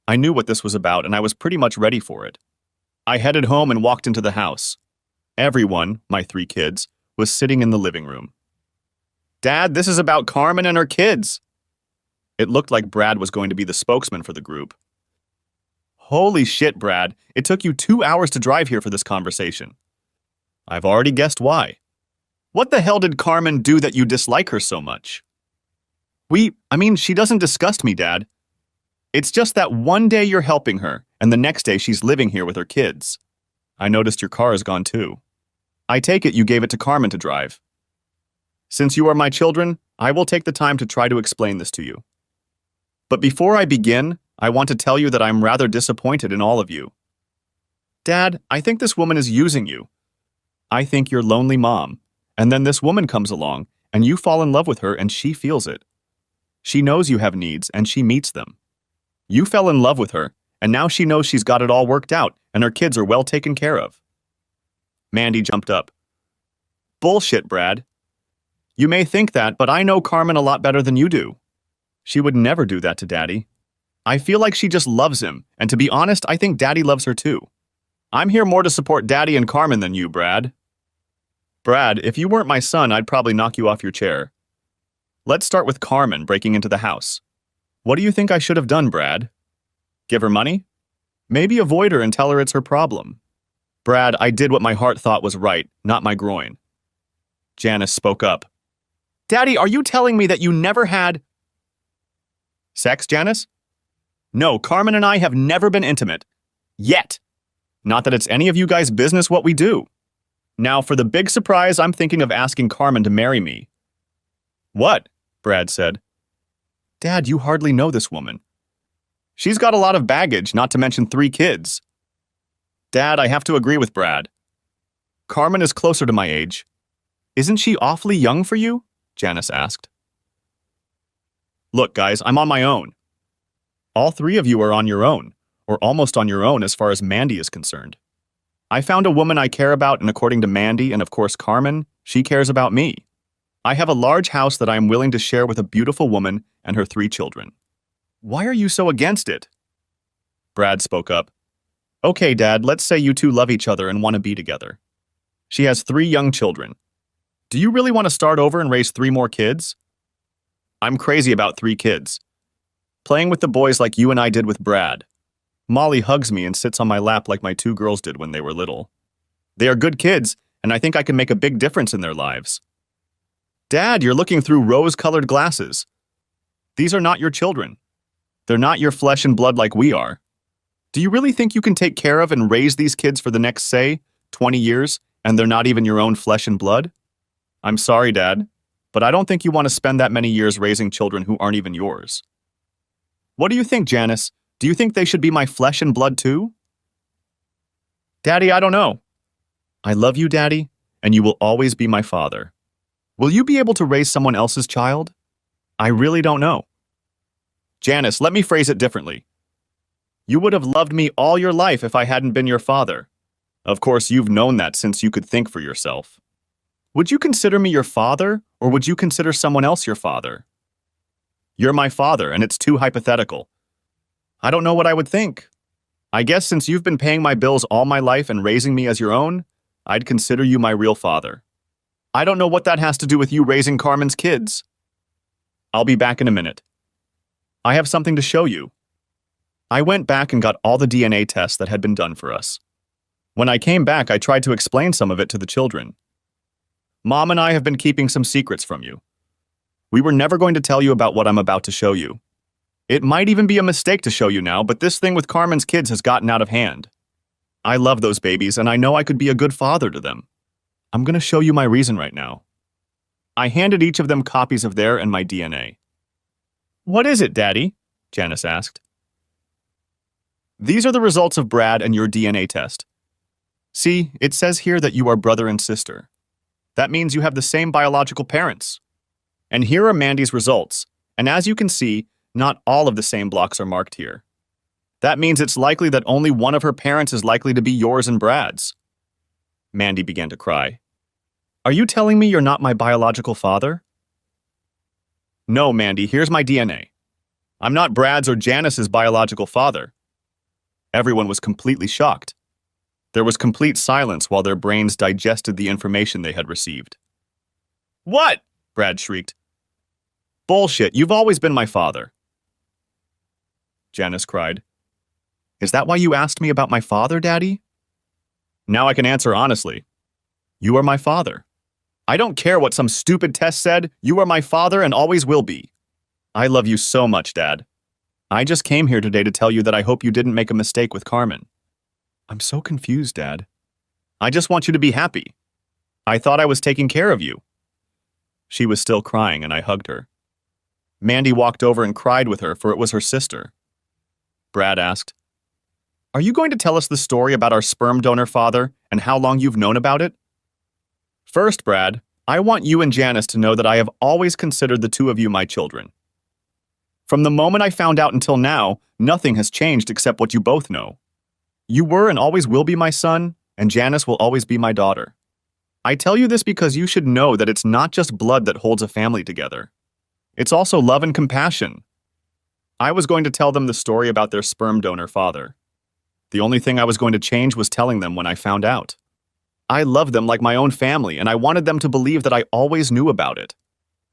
I knew what this was about, and I was pretty much ready for it. I headed home and walked into the house. Everyone, my 3 kids, was sitting in the living room. Dad, this is about Carmen and her kids. It looked like Brad was going to be the spokesman for the group. Holy shit, Brad. It took you 2 hours to drive here for this conversation. I've already guessed why. What the hell did Carmen do that you dislike her so much? She doesn't disgust me, Dad. It's just that one day you're helping her, and the next day she's living here with her kids. I noticed your car is gone too. I take it you gave it to Carmen to drive. Since you are my children, I will take the time to try to explain this to you. But before I begin, I want to tell you that I'm rather disappointed in all of you. Dad, I think this woman is using you. I think you're lonely mom, and then this woman comes along, and you fall in love with her and she feels it. She knows you have needs, and she meets them. You fell in love with her, and now she knows she's got it all worked out, and her kids are well taken care of. Mandy jumped up. Bullshit, Brad. You may think that, but I know Carmen a lot better than you do. She would never do that to Daddy. I feel like she just loves him, and to be honest, I think Daddy loves her too. I'm here more to support Daddy and Carmen than you, Brad. Brad, if you weren't my son, I'd probably knock you off your chair. Let's start with Carmen breaking into the house. What do you think I should have done, Brad? Give her money? Maybe avoid her and tell her it's her problem. Brad, I did what my heart thought was right, not my groin. Janice spoke up. Daddy, are you telling me that you never had sex, Janice? No, Carmen and I have never been intimate. Yet. Not that it's any of you guys' business what we do. Now, for the big surprise, I'm thinking of asking Carmen to marry me. What? Brad said. Dad, you hardly know this woman. She's got a lot of baggage, not to mention 3 kids. Dad, I have to agree with Brad. Carmen is closer to my age. Isn't she awfully young for you? Janice asked. Look, guys, I'm on my own. All 3 of you are on your own, or almost on your own as far as Mandy is concerned. I found a woman I care about, and according to Mandy and of course Carmen, she cares about me. I have a large house that I am willing to share with a beautiful woman and her 3 children. Why are you so against it? Brad spoke up. Okay, Dad, let's say you 2 love each other and want to be together. She has 3 young children. Do you really want to start over and raise 3 more kids? I'm crazy about 3 kids. Playing with the boys like you and I did with Brad. Molly hugs me and sits on my lap like my 2 girls did when they were little. They are good kids, and I think I can make a big difference in their lives. Dad, you're looking through rose-colored glasses. These are not your children. They're not your flesh and blood like we are. Do you really think you can take care of and raise these kids for the next, say, 20 years, and they're not even your own flesh and blood? I'm sorry, Dad, but I don't think you want to spend that many years raising children who aren't even yours. What do you think, Janice? Do you think they should be my flesh and blood too? Daddy, I don't know. I love you, Daddy, and you will always be my father. Will you be able to raise someone else's child? I really don't know. Janice, let me phrase it differently. You would have loved me all your life if I hadn't been your father. Of course, you've known that since you could think for yourself. Would you consider me your father, or would you consider someone else your father? You're my father, and it's too hypothetical. I don't know what I would think. I guess since you've been paying my bills all my life and raising me as your own, I'd consider you my real father. I don't know what that has to do with you raising Carmen's kids. I'll be back in a minute. I have something to show you. I went back and got all the DNA tests that had been done for us. When I came back, I tried to explain some of it to the children. Mom and I have been keeping some secrets from you. We were never going to tell you about what I'm about to show you. It might even be a mistake to show you now, but this thing with Carmen's kids has gotten out of hand. I love those babies, and I know I could be a good father to them. I'm going to show you my reason right now. I handed each of them copies of their and my DNA. What is it, Daddy? Janice asked. These are the results of Brad and your DNA test. See, it says here that you are brother and sister. That means you have the same biological parents. And here are Mandy's results, and as you can see, not all of the same blocks are marked here. That means it's likely that only one of her parents is likely to be yours and Brad's. Mandy began to cry. Are you telling me you're not my biological father? No, Mandy, here's my DNA. I'm not Brad's or Janice's biological father. Everyone was completely shocked. There was complete silence while their brains digested the information they had received. What? Brad shrieked. Bullshit, you've always been my father. Janice cried. Is that why you asked me about my father, Daddy? Now I can answer honestly. You are my father. I don't care what some stupid test said, you are my father and always will be. I love you so much, Dad. I just came here today to tell you that I hope you didn't make a mistake with Carmen. I'm so confused, Dad. I just want you to be happy. I thought I was taking care of you. She was still crying and I hugged her. Mandy walked over and cried with her, for it was her sister. Brad asked, Are you going to tell us the story about our sperm donor father and how long you've known about it? First, Brad, I want you and Janice to know that I have always considered the 2 of you my children. From the moment I found out until now, nothing has changed except what you both know. You were and always will be my son, and Janice will always be my daughter. I tell you this because you should know that it's not just blood that holds a family together. It's also love and compassion. I was going to tell them the story about their sperm donor father. The only thing I was going to change was telling them when I found out. I love them like my own family, and I wanted them to believe that I always knew about it.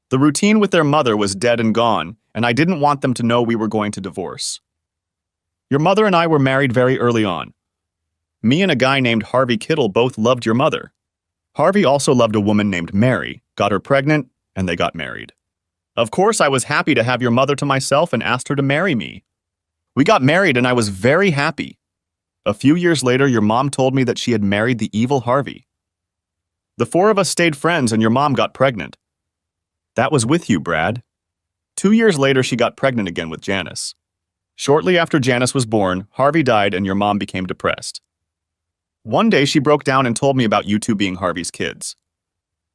The routine with their mother was dead and gone, and I didn't want them to know we were going to divorce. Your mother and I were married very early on. Me and a guy named Harvey Kittle both loved your mother. Harvey also loved a woman named Mary, got her pregnant, and they got married. Of course, I was happy to have your mother to myself and asked her to marry me. We got married and I was very happy. A few years later, your mom told me that she had married the evil Harvey. The four of us stayed friends and your mom got pregnant. That was with you, Brad. 2 years later, she got pregnant again with Janice. Shortly after Janice was born, Harvey died and your mom became depressed. One day, she broke down and told me about you two being Harvey's kids.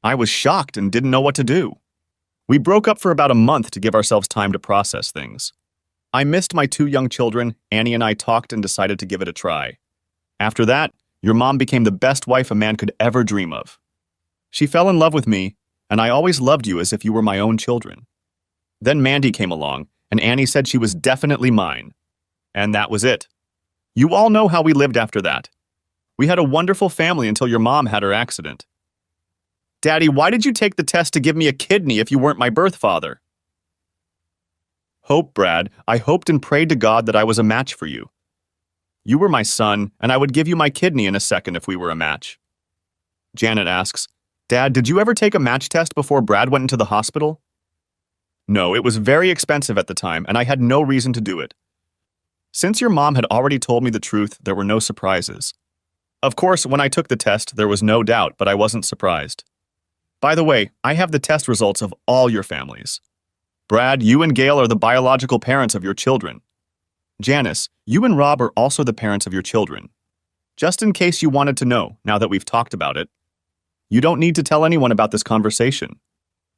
I was shocked and didn't know what to do. We broke up for about a month to give ourselves time to process things. I missed my two young children. Annie and I talked and decided to give it a try. After that, your mom became the best wife a man could ever dream of. She fell in love with me, and I always loved you as if you were my own children. Then Mandy came along, and Annie said she was definitely mine. And that was it. You all know how we lived after that. We had a wonderful family until your mom had her accident. Daddy, why did you take the test to give me a kidney if you weren't my birth father? Hope, Brad. I hoped and prayed to God that I was a match for you. You were my son, and I would give you my kidney in a second if we were a match. Janet asks, Dad, did you ever take a match test before Brad went into the hospital? No, it was very expensive at the time, and I had no reason to do it. Since your mom had already told me the truth, there were no surprises. Of course, when I took the test, there was no doubt, but I wasn't surprised. By the way, I have the test results of all your families. Brad, you and Gail are the biological parents of your children. Janice, you and Rob are also the parents of your children. Just in case you wanted to know, now that we've talked about it. You don't need to tell anyone about this conversation.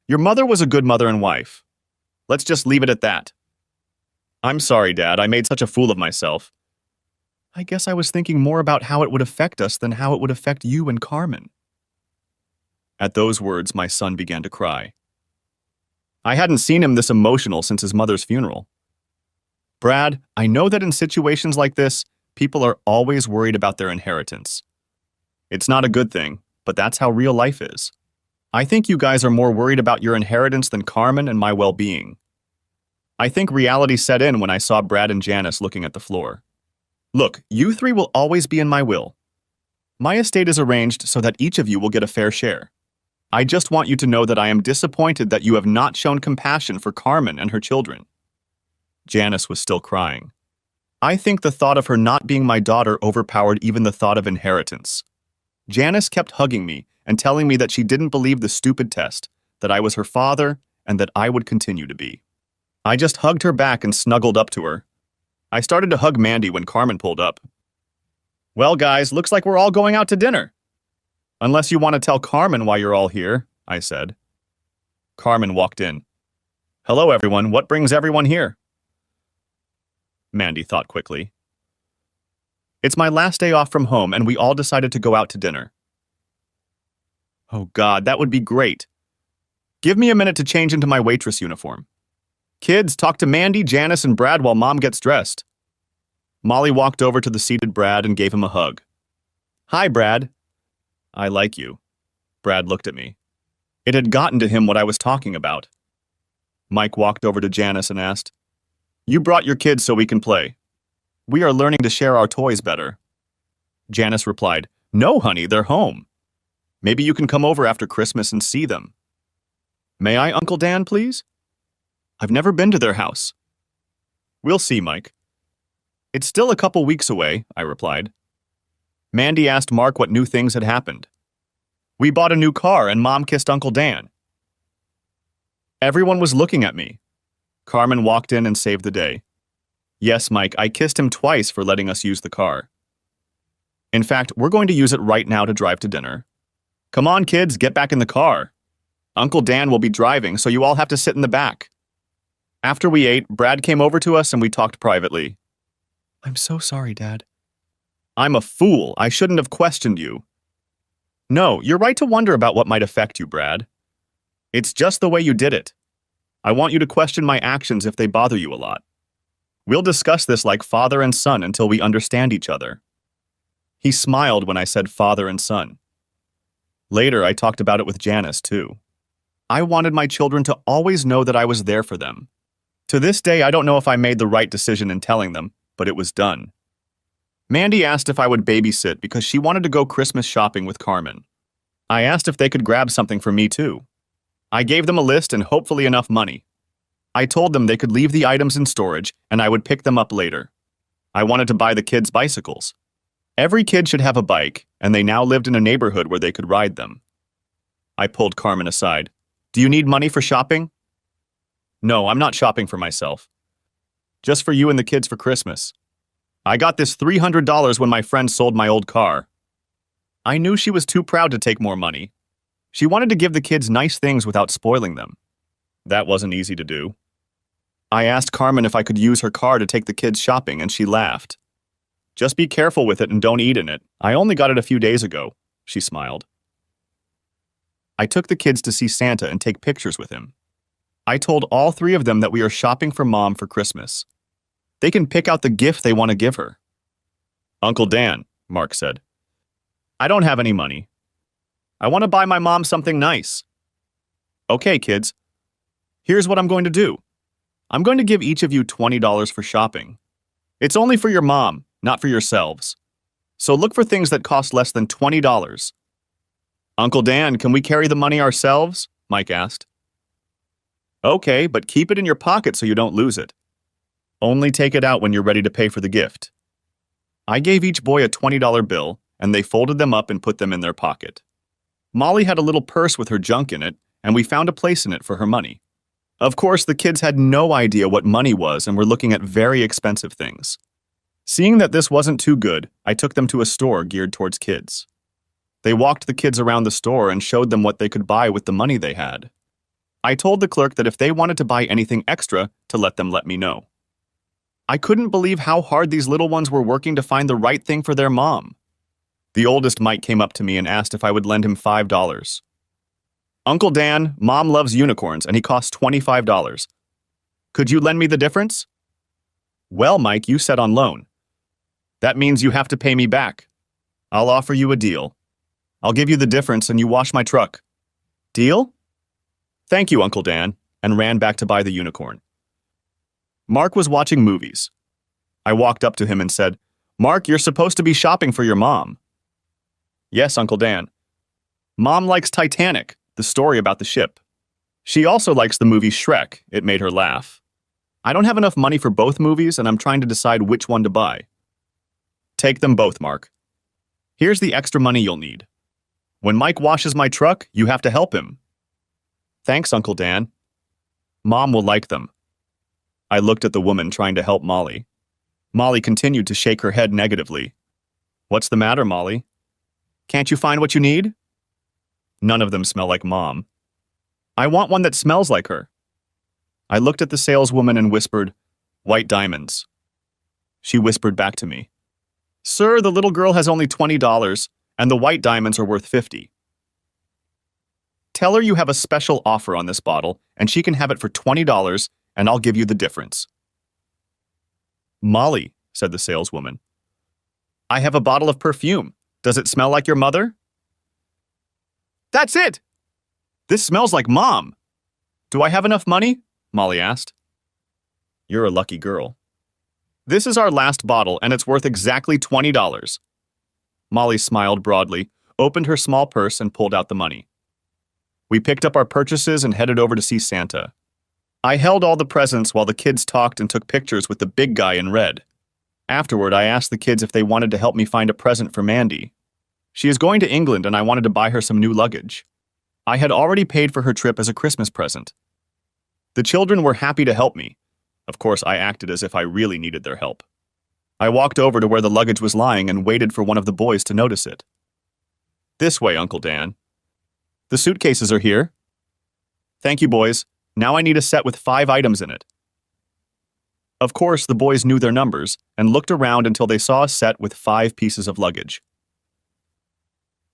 Your mother was a good mother and wife. Let's just leave it at that. I'm sorry, Dad, I made such a fool of myself. I guess I was thinking more about how it would affect us than how it would affect you and Carmen. At those words, my son began to cry. I hadn't seen him this emotional since his mother's funeral. Brad, I know that in situations like this, people are always worried about their inheritance. It's not a good thing, but that's how real life is. I think you guys are more worried about your inheritance than Carmen and my well-being. I think reality set in when I saw Brad and Janice looking at the floor. Look, you three will always be in my will. My estate is arranged so that each of you will get a fair share. I just want you to know that I am disappointed that you have not shown compassion for Carmen and her children. Janice was still crying. I think the thought of her not being my daughter overpowered even the thought of inheritance. Janice kept hugging me and telling me that she didn't believe the stupid test, that I was her father, and that I would continue to be. I just hugged her back and snuggled up to her. I started to hug Mandy when Carmen pulled up. Well, guys, looks like we're all going out to dinner. Unless you want to tell Carmen why you're all here, I said. Carmen walked in. Hello, everyone. What brings everyone here? Mandy thought quickly. It's my last day off from home, and we all decided to go out to dinner. Oh, God, that would be great. Give me a minute to change into my waitress uniform. Kids, talk to Mandy, Janice, and Brad while Mom gets dressed. Molly walked over to the seated Brad and gave him a hug. Hi, Brad. I like you. Brad looked at me. It had gotten to him what I was talking about. Mike walked over to Janice and asked, You brought your kids so we can play. We are learning to share our toys better. Janice replied, No, honey, they're home. Maybe you can come over after Christmas and see them. May I, Uncle Dan, please? I've never been to their house. We'll see, Mike. It's still a couple weeks away, I replied. Mandy asked Mark what new things had happened. We bought a new car and Mom kissed Uncle Dan. Everyone was looking at me. Carmen walked in and saved the day. Yes, Mike, I kissed him twice for letting us use the car. In fact, we're going to use it right now to drive to dinner. Come on, kids, get back in the car. Uncle Dan will be driving, so you all have to sit in the back. After we ate, Brad came over to us and we talked privately. I'm so sorry, Dad. I'm a fool. I shouldn't have questioned you. No, you're right to wonder about what might affect you, Brad. It's just the way you did it. I want you to question my actions if they bother you a lot. We'll discuss this like father and son until we understand each other. He smiled when I said father and son. Later, I talked about it with Janice, too. I wanted my children to always know that I was there for them. To this day, I don't know if I made the right decision in telling them, but it was done. Mandy asked if I would babysit because she wanted to go Christmas shopping with Carmen. I asked if they could grab something for me, too. I gave them a list and hopefully enough money. I told them they could leave the items in storage and I would pick them up later. I wanted to buy the kids bicycles. Every kid should have a bike, and they now lived in a neighborhood where they could ride them. I pulled Carmen aside. Do you need money for shopping? No, I'm not shopping for myself. Just for you and the kids for Christmas. I got this $300 when my friend sold my old car. I knew she was too proud to take more money. She wanted to give the kids nice things without spoiling them. That wasn't easy to do. I asked Carmen if I could use her car to take the kids shopping, and she laughed. Just be careful with it and don't eat in it. I only got it a few days ago, she smiled. I took the kids to see Santa and take pictures with him. I told all three of them that we are shopping for Mom for Christmas. They can pick out the gift they want to give her. Uncle Dan, Mark said. I don't have any money. I want to buy my mom something nice. Okay, kids. Here's what I'm going to do. I'm going to give each of you $20 for shopping. It's only for your mom, not for yourselves. So look for things that cost less than $20. Uncle Dan, can we carry the money ourselves? Mike asked. Okay, but keep it in your pocket so you don't lose it. Only take it out when you're ready to pay for the gift. I gave each boy a $20 bill, and they folded them up and put them in their pocket. Molly had a little purse with her junk in it, and we found a place in it for her money. Of course, the kids had no idea what money was and were looking at very expensive things. Seeing that this wasn't too good, I took them to a store geared towards kids. They walked the kids around the store and showed them what they could buy with the money they had. I told the clerk that if they wanted to buy anything extra, to let me know. I couldn't believe how hard these little ones were working to find the right thing for their mom. The oldest Mike came up to me and asked if I would lend him $5. Uncle Dan, Mom loves unicorns and he costs $25. Could you lend me the difference? Well, Mike, you said on loan. That means you have to pay me back. I'll offer you a deal. I'll give you the difference and you wash my truck. Deal? Thank you, Uncle Dan, and ran back to buy the unicorn. Mark was watching movies. I walked up to him and said, Mark, you're supposed to be shopping for your mom. Yes, Uncle Dan. Mom likes Titanic, the story about the ship. She also likes the movie Shrek. It made her laugh. I don't have enough money for both movies, and I'm trying to decide which one to buy. Take them both, Mark. Here's the extra money you'll need. When Mike washes my truck, you have to help him. Thanks, Uncle Dan. Mom will like them. I looked at the woman trying to help Molly. Molly continued to shake her head negatively. What's the matter, Molly? Can't you find what you need? None of them smell like Mom. I want one that smells like her. I looked at the saleswoman and whispered, White diamonds. She whispered back to me, Sir, the little girl has only $20, and the white diamonds are worth $50. Tell her you have a special offer on this bottle, and she can have it for $20, and I'll give you the difference. Molly, said the saleswoman, I have a bottle of perfume. Does it smell like your mother? That's it! This smells like Mom. Do I have enough money? Molly asked. You're a lucky girl. This is our last bottle, and it's worth exactly $20. Molly smiled broadly, opened her small purse, and pulled out the money. We picked up our purchases and headed over to see Santa. I held all the presents while the kids talked and took pictures with the big guy in red. Afterward, I asked the kids if they wanted to help me find a present for Mandy. She is going to England, and I wanted to buy her some new luggage. I had already paid for her trip as a Christmas present. The children were happy to help me. Of course, I acted as if I really needed their help. I walked over to where the luggage was lying and waited for one of the boys to notice it. This way, Uncle Dan. The suitcases are here. Thank you, boys. Now I need a set with 5 items in it. Of course, the boys knew their numbers and looked around until they saw a set with 5 pieces of luggage.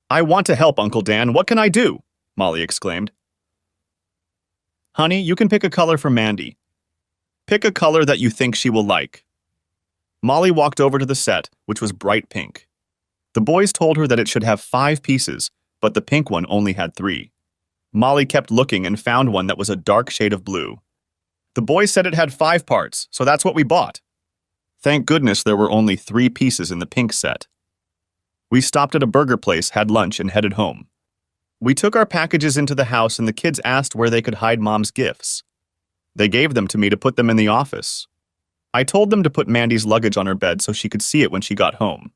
I want to help, Uncle Dan. What can I do? Molly exclaimed. Honey, you can pick a color for Mandy. Pick a color that you think she will like. Molly walked over to the set, which was bright pink. The boys told her that it should have 5 pieces, but the pink one only had 3. Molly kept looking and found one that was a dark shade of blue. The boys said it had 5 parts, so that's what we bought. Thank goodness there were only 3 pieces in the pink set. We stopped at a burger place, had lunch, and headed home. We took our packages into the house and the kids asked where they could hide Mom's gifts. They gave them to me to put them in the office. I told them to put Mandy's luggage on her bed so she could see it when she got home.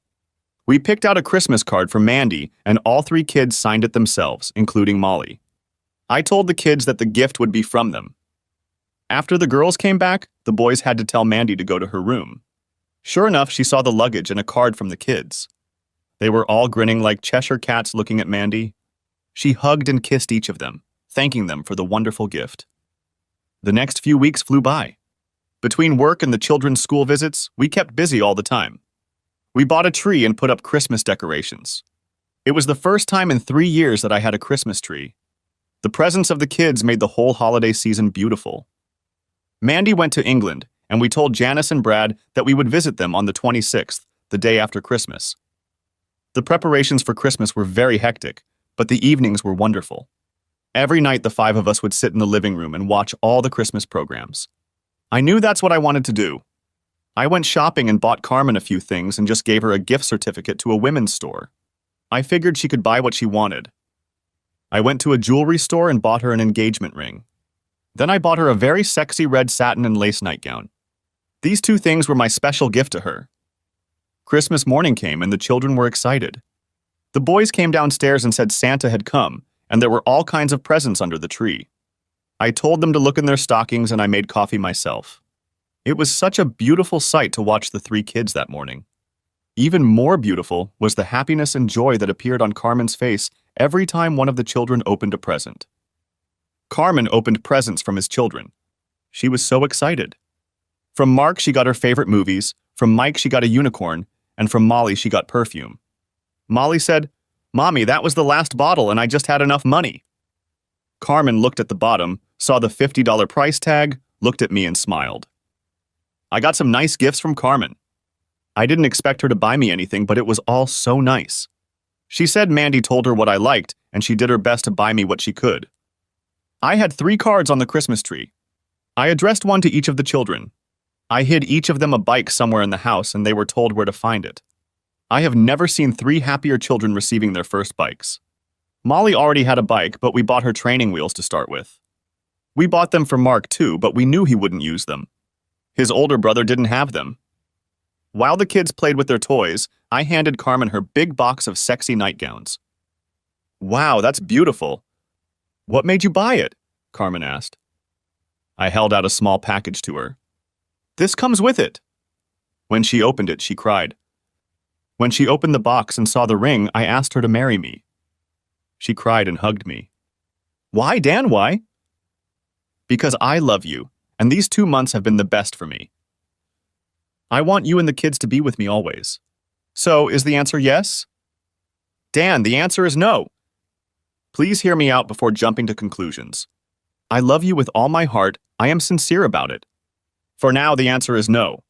We picked out a Christmas card for Mandy, and all three kids signed it themselves, including Molly. I told the kids that the gift would be from them. After the girls came back, the boys had to tell Mandy to go to her room. Sure enough, she saw the luggage and a card from the kids. They were all grinning like Cheshire cats looking at Mandy. She hugged and kissed each of them, thanking them for the wonderful gift. The next few weeks flew by. Between work and the children's school visits, we kept busy all the time. We bought a tree and put up Christmas decorations. It was the first time in 3 years that I had a Christmas tree. The presence of the kids made the whole holiday season beautiful. Mandy went to England, and we told Janice and Brad that we would visit them on the 26th, the day after Christmas. The preparations for Christmas were very hectic, but the evenings were wonderful. Every night the 5 of us would sit in the living room and watch all the Christmas programs. I knew that's what I wanted to do. I went shopping and bought Carmen a few things and just gave her a gift certificate to a women's store. I figured she could buy what she wanted. I went to a jewelry store and bought her an engagement ring. Then I bought her a very sexy red satin and lace nightgown. These 2 things were my special gift to her. Christmas morning came and the children were excited. The boys came downstairs and said Santa had come, and there were all kinds of presents under the tree. I told them to look in their stockings and I made coffee myself. It was such a beautiful sight to watch the 3 kids that morning. Even more beautiful was the happiness and joy that appeared on Carmen's face every time one of the children opened a present. Carmen opened presents from his children. She was so excited. From Mark, she got her favorite movies, from Mike, she got a unicorn, and from Molly, she got perfume. Molly said, "Mommy, that was the last bottle and I just had enough money." Carmen looked at the bottom, saw the $50 price tag, looked at me and smiled. I got some nice gifts from Carmen. I didn't expect her to buy me anything, but it was all so nice. She said Mandy told her what I liked, and she did her best to buy me what she could. I had 3 cards on the Christmas tree. I addressed one to each of the children. I hid each of them a bike somewhere in the house, and they were told where to find it. I have never seen 3 happier children receiving their first bikes. Molly already had a bike, but we bought her training wheels to start with. We bought them for Mark too, but we knew he wouldn't use them. His older brother didn't have them. While the kids played with their toys, I handed Carmen her big box of sexy nightgowns. "Wow, that's beautiful. What made you buy it?" Carmen asked. I held out a small package to her. "This comes with it." When she opened it, she cried. When she opened the box and saw the ring, I asked her to marry me. She cried and hugged me. "Why, Dan, why?" "Because I love you, and these 2 months have been the best for me. I want you and the kids to be with me always." "So, is the answer yes?" "Dan, the answer is no." Please hear me out before jumping to conclusions. I love you with all my heart. I am sincere about it. For now, the answer is no.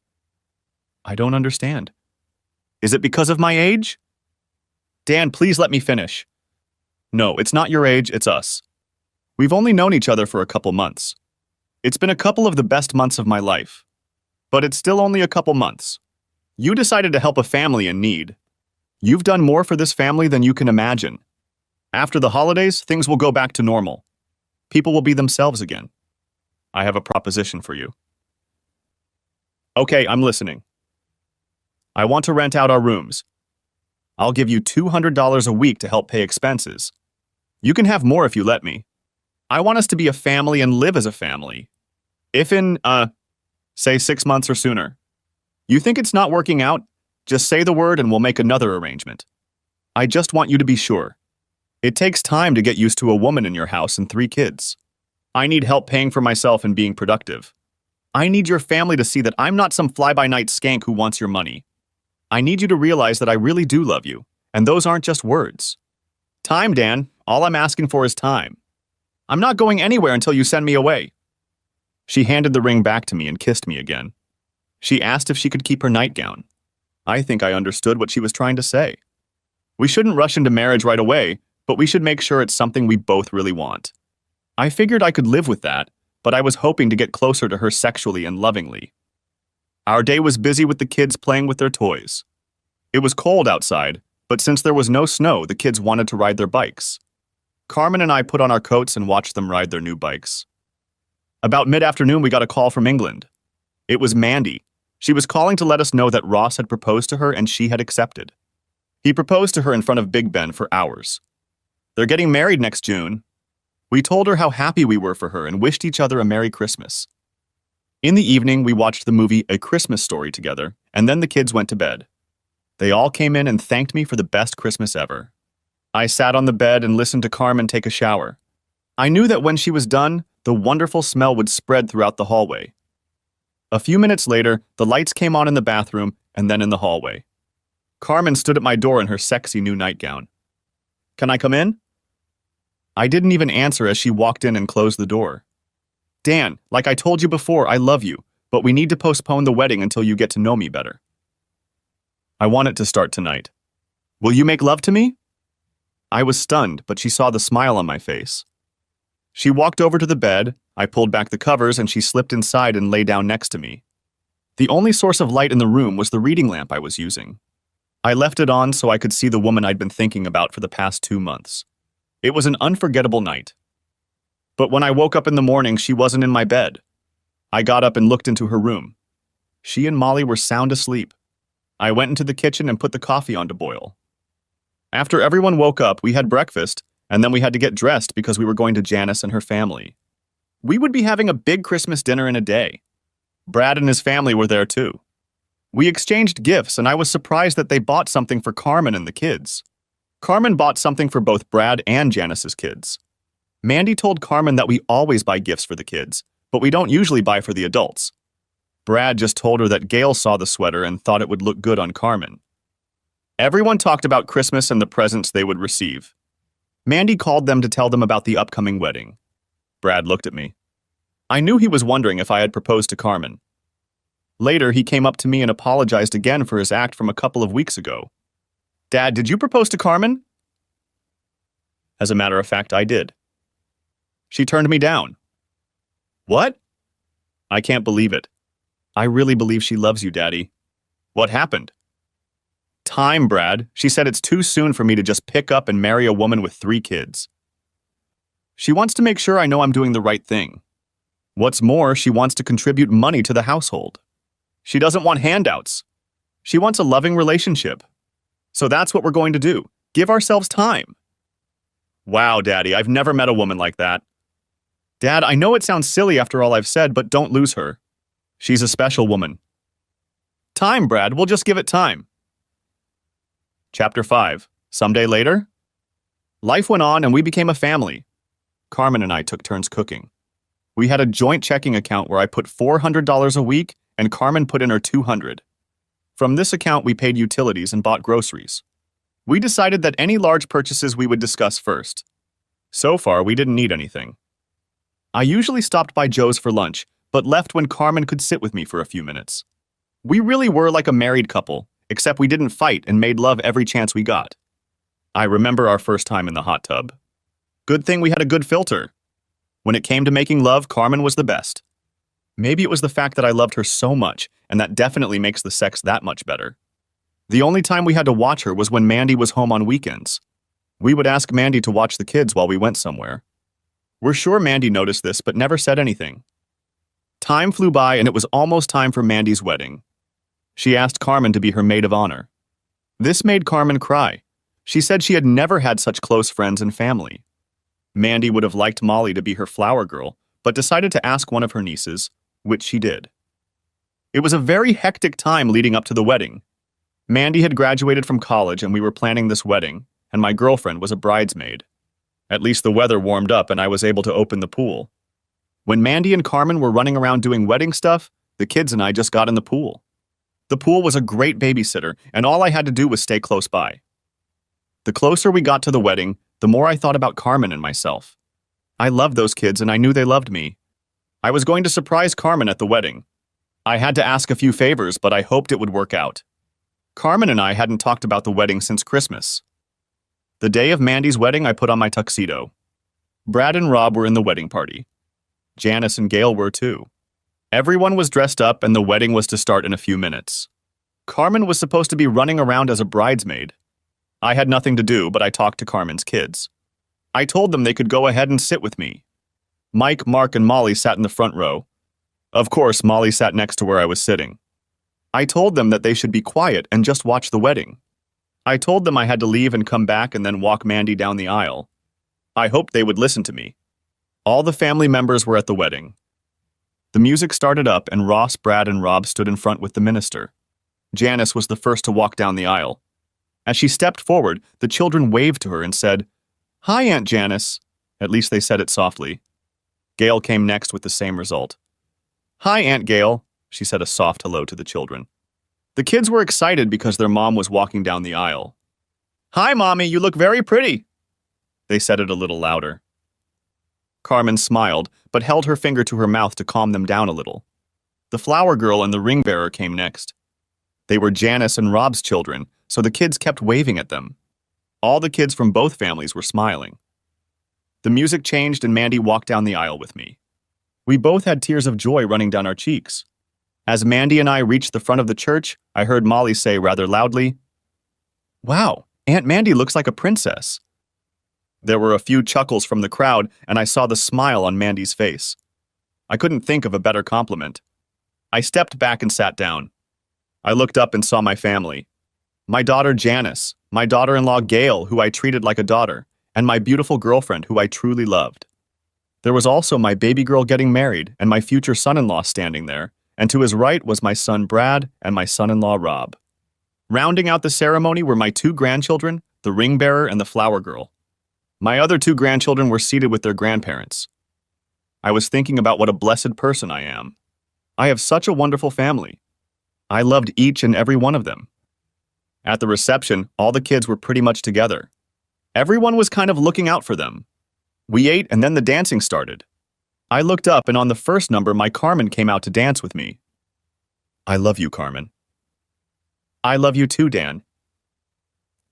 I don't understand. Is it because of my age? Dan, please let me finish. No, it's not your age, it's us. We've only known each other for a couple months. It's been a couple of the best months of my life. But it's still only a couple months. You decided to help a family in need. You've done more for this family than you can imagine. After the holidays, things will go back to normal. People will be themselves again. I have a proposition for you. Okay, I'm listening. I want to rent out our rooms. I'll give you $200 a week to help pay expenses. You can have more if you let me. I want us to be a family and live as a family. If in, say 6 months or sooner. You think it's not working out? Just say the word and we'll make another arrangement. I just want you to be sure. It takes time to get used to a woman in your house and 3 kids. I need help paying for myself and being productive. I need your family to see that I'm not some fly-by-night skank who wants your money. I need you to realize that I really do love you, and those aren't just words. Time, Dan. All I'm asking for is time. I'm not going anywhere until you send me away. She handed the ring back to me and kissed me again. She asked if she could keep her nightgown. I think I understood what she was trying to say. We shouldn't rush into marriage right away, but we should make sure it's something we both really want. I figured I could live with that, but I was hoping to get closer to her sexually and lovingly. Our day was busy with the kids playing with their toys. It was cold outside, but since there was no snow, the kids wanted to ride their bikes. Carmen and I put on our coats and watched them ride their new bikes. About mid-afternoon, we got a call from England. It was Mandy. She was calling to let us know that Ross had proposed to her and she had accepted. He proposed to her in front of Big Ben for hours. They're getting married next June. We told her how happy we were for her and wished each other a Merry Christmas. In the evening, we watched the movie A Christmas Story together, and then the kids went to bed. They all came in and thanked me for the best Christmas ever. I sat on the bed and listened to Carmen take a shower. I knew that when she was done, the wonderful smell would spread throughout the hallway. A few minutes later, the lights came on in the bathroom and then in the hallway. Carmen stood at my door in her sexy new nightgown. "Can I come in?" I didn't even answer as she walked in and closed the door. "Dan, like I told you before, I love you, but we need to postpone the wedding until you get to know me better. I want it to start tonight. Will you make love to me?" I was stunned, but she saw the smile on my face. She walked over to the bed, I pulled back the covers, and she slipped inside and lay down next to me. The only source of light in the room was the reading lamp I was using. I left it on so I could see the woman I'd been thinking about for the past 2 months. It was an unforgettable night. But when I woke up in the morning, she wasn't in my bed. I got up and looked into her room. She and Molly were sound asleep. I went into the kitchen and put the coffee on to boil. After everyone woke up, we had breakfast, and then we had to get dressed because we were going to Janice and her family. We would be having a big Christmas dinner in a day. Brad and his family were there too. We exchanged gifts, and I was surprised that they bought something for Carmen and the kids. Carmen bought something for both Brad and Janice's kids. Mandy told Carmen that we always buy gifts for the kids, but we don't usually buy for the adults. Brad just told her that Gail saw the sweater and thought it would look good on Carmen. Everyone talked about Christmas and the presents they would receive. Mandy called them to tell them about the upcoming wedding. Brad looked at me. I knew he was wondering if I had proposed to Carmen. Later, he came up to me and apologized again for his act from a couple of weeks ago. "Dad, did you propose to Carmen?" As a matter of fact, I did. She turned me down. "What?" "I can't believe it. I really believe she loves you, Daddy." "What happened?" "Time, Brad. She said it's too soon for me to just pick up and marry a woman with 3 kids. She wants to make sure I know I'm doing the right thing. What's more, she wants to contribute money to the household. She doesn't want handouts. She wants a loving relationship. So that's what we're going to do. Give ourselves time." "Wow, Daddy, I've never met a woman like that." "Dad, I know it sounds silly after all I've said, but don't lose her. She's a special woman." "Time, Brad. We'll just give it time." Chapter 5. Someday later? Life went on and we became a family. Carmen and I took turns cooking. We had a joint checking account where I put $400 a week and Carmen put in her $200. From this account, we paid utilities and bought groceries. We decided that any large purchases we would discuss first. So far, we didn't need anything. I usually stopped by Joe's for lunch, but left when Carmen could sit with me for a few minutes. We really were like a married couple, except we didn't fight and made love every chance we got. I remember our first time in the hot tub. Good thing we had a good filter. When it came to making love, Carmen was the best. Maybe it was the fact that I loved her so much, and that definitely makes the sex that much better. The only time we had to watch her was when Mandy was home on weekends. We would ask Mandy to watch the kids while we went somewhere. We're sure Mandy noticed this, but never said anything. Time flew by, and it was almost time for Mandy's wedding. She asked Carmen to be her maid of honor. This made Carmen cry. She said she had never had such close friends and family. Mandy would have liked Molly to be her flower girl, but decided to ask one of her nieces, which she did. It was a very hectic time leading up to the wedding. Mandy had graduated from college and we were planning this wedding, and my girlfriend was a bridesmaid. At least the weather warmed up and I was able to open the pool. When Mandy and Carmen were running around doing wedding stuff, the kids and I just got in the pool. The pool was a great babysitter, and all I had to do was stay close by. The closer we got to the wedding, the more I thought about Carmen and myself. I loved those kids and I knew they loved me. I was going to surprise Carmen at the wedding. I had to ask a few favors, but I hoped it would work out. Carmen and I hadn't talked about the wedding since Christmas. The day of Mandy's wedding, I put on my tuxedo. Brad and Rob were in the wedding party. Janice and Gail were too. Everyone was dressed up and the wedding was to start in a few minutes. Carmen was supposed to be running around as a bridesmaid. I had nothing to do, but I talked to Carmen's kids. I told them they could go ahead and sit with me. Mike, Mark, and Molly sat in the front row. Of course, Molly sat next to where I was sitting. I told them that they should be quiet and just watch the wedding. I told them I had to leave and come back and then walk Mandy down the aisle. I hoped they would listen to me. All the family members were at the wedding. The music started up and Ross, Brad, and Rob stood in front with the minister. Janice was the first to walk down the aisle. As she stepped forward, the children waved to her and said, "Hi, Aunt Janice." At least they said it softly. Gail came next with the same result. "Hi, Aunt Gail," she said a soft hello to the children. The kids were excited because their mom was walking down the aisle. "Hi, Mommy, you look very pretty." They said it a little louder. Carmen smiled, but held her finger to her mouth to calm them down a little. The flower girl and the ring bearer came next. They were Janice and Rob's children, so the kids kept waving at them. All the kids from both families were smiling. The music changed and Mandy walked down the aisle with me. We both had tears of joy running down our cheeks. As Mandy and I reached the front of the church, I heard Molly say rather loudly, "Wow, Aunt Mandy looks like a princess." There were a few chuckles from the crowd, and I saw the smile on Mandy's face. I couldn't think of a better compliment. I stepped back and sat down. I looked up and saw my family. My daughter Janice, my daughter-in-law Gail, who I treated like a daughter, and my beautiful girlfriend, who I truly loved. There was also my baby girl getting married and my future son-in-law standing there, and to his right was my son Brad and my son-in-law Rob. Rounding out the ceremony were my two grandchildren, the ring bearer and the flower girl. My other two grandchildren were seated with their grandparents. I was thinking about what a blessed person I am. I have such a wonderful family. I loved each and every one of them. At the reception, all the kids were pretty much together. Everyone was kind of looking out for them. We ate and then the dancing started. I looked up and on the first number, my Carmen came out to dance with me. "I love you, Carmen." "I love you too, Dan."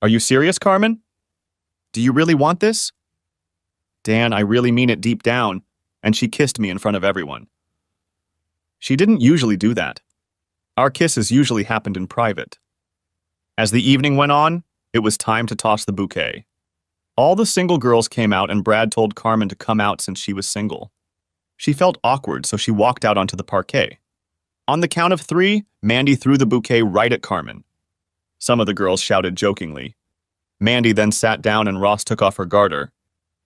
"Are you serious, Carmen? Do you really want this?" "Dan, I really mean it deep down," and she kissed me in front of everyone. She didn't usually do that. Our kisses usually happened in private. As the evening went on, it was time to toss the bouquet. All the single girls came out and Brad told Carmen to come out since she was single. She felt awkward, so she walked out onto the parquet. On the count of 3, Mandy threw the bouquet right at Carmen. Some of the girls shouted jokingly. Mandy then sat down and Ross took off her garter.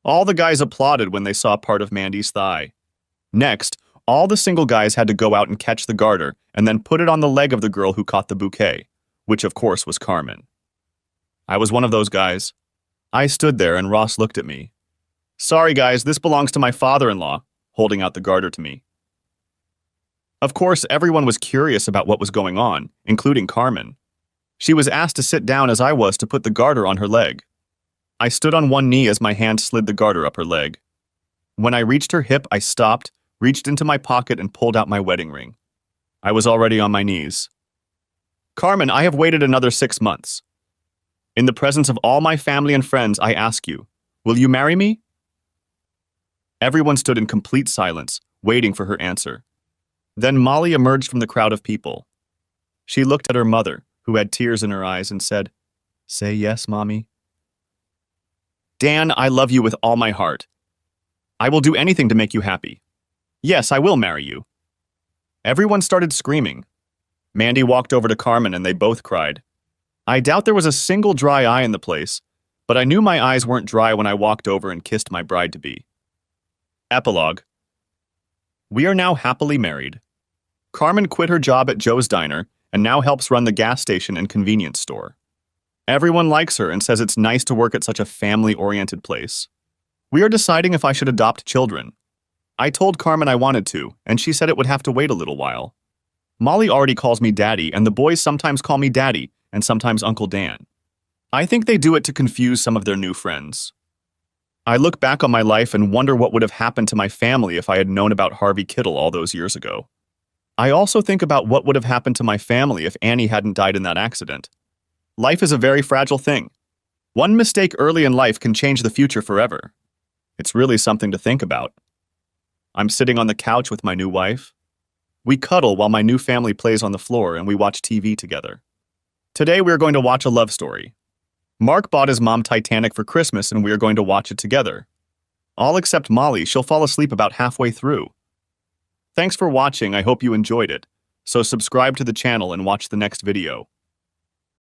All the guys applauded when they saw part of Mandy's thigh. Next, all the single guys had to go out and catch the garter and then put it on the leg of the girl who caught the bouquet, which of course was Carmen. I was one of those guys. I stood there and Ross looked at me. "Sorry guys, this belongs to my father-in-law," holding out the garter to me. Of course, everyone was curious about what was going on, including Carmen. She was asked to sit down as I was to put the garter on her leg. I stood on one knee as my hand slid the garter up her leg. When I reached her hip, I stopped, reached into my pocket and pulled out my wedding ring. I was already on my knees. "Carmen, I have waited another 6 months. In the presence of all my family and friends, I ask you, will you marry me?" Everyone stood in complete silence, waiting for her answer. Then Molly emerged from the crowd of people. She looked at her mother, who had tears in her eyes, and said, "Say yes, Mommy." "Dan, I love you with all my heart. I will do anything to make you happy. Yes, I will marry you." Everyone started screaming. Mandy walked over to Carmen and they both cried. I doubt there was a single dry eye in the place, but I knew my eyes weren't dry when I walked over and kissed my bride-to-be. Epilogue. We are now happily married. Carmen quit her job at Joe's Diner and now helps run the gas station and convenience store. Everyone likes her and says it's nice to work at such a family-oriented place. We are deciding if I should adopt children. I told Carmen I wanted to, and she said it would have to wait a little while. Molly already calls me Daddy, and the boys sometimes call me Daddy and sometimes Uncle Dan. I think they do it to confuse some of their new friends. I look back on my life and wonder what would have happened to my family if I had known about Harvey Kittle all those years ago. I also think about what would have happened to my family if Annie hadn't died in that accident. Life is a very fragile thing. One mistake early in life can change the future forever. It's really something to think about. I'm sitting on the couch with my new wife. We cuddle while my new family plays on the floor and we watch TV together. Today we are going to watch a love story. Mark bought his mom Titanic for Christmas and we are going to watch it together. All except Molly, she'll fall asleep about halfway through. Thanks for watching, I hope you enjoyed it. So subscribe to the channel and watch the next video.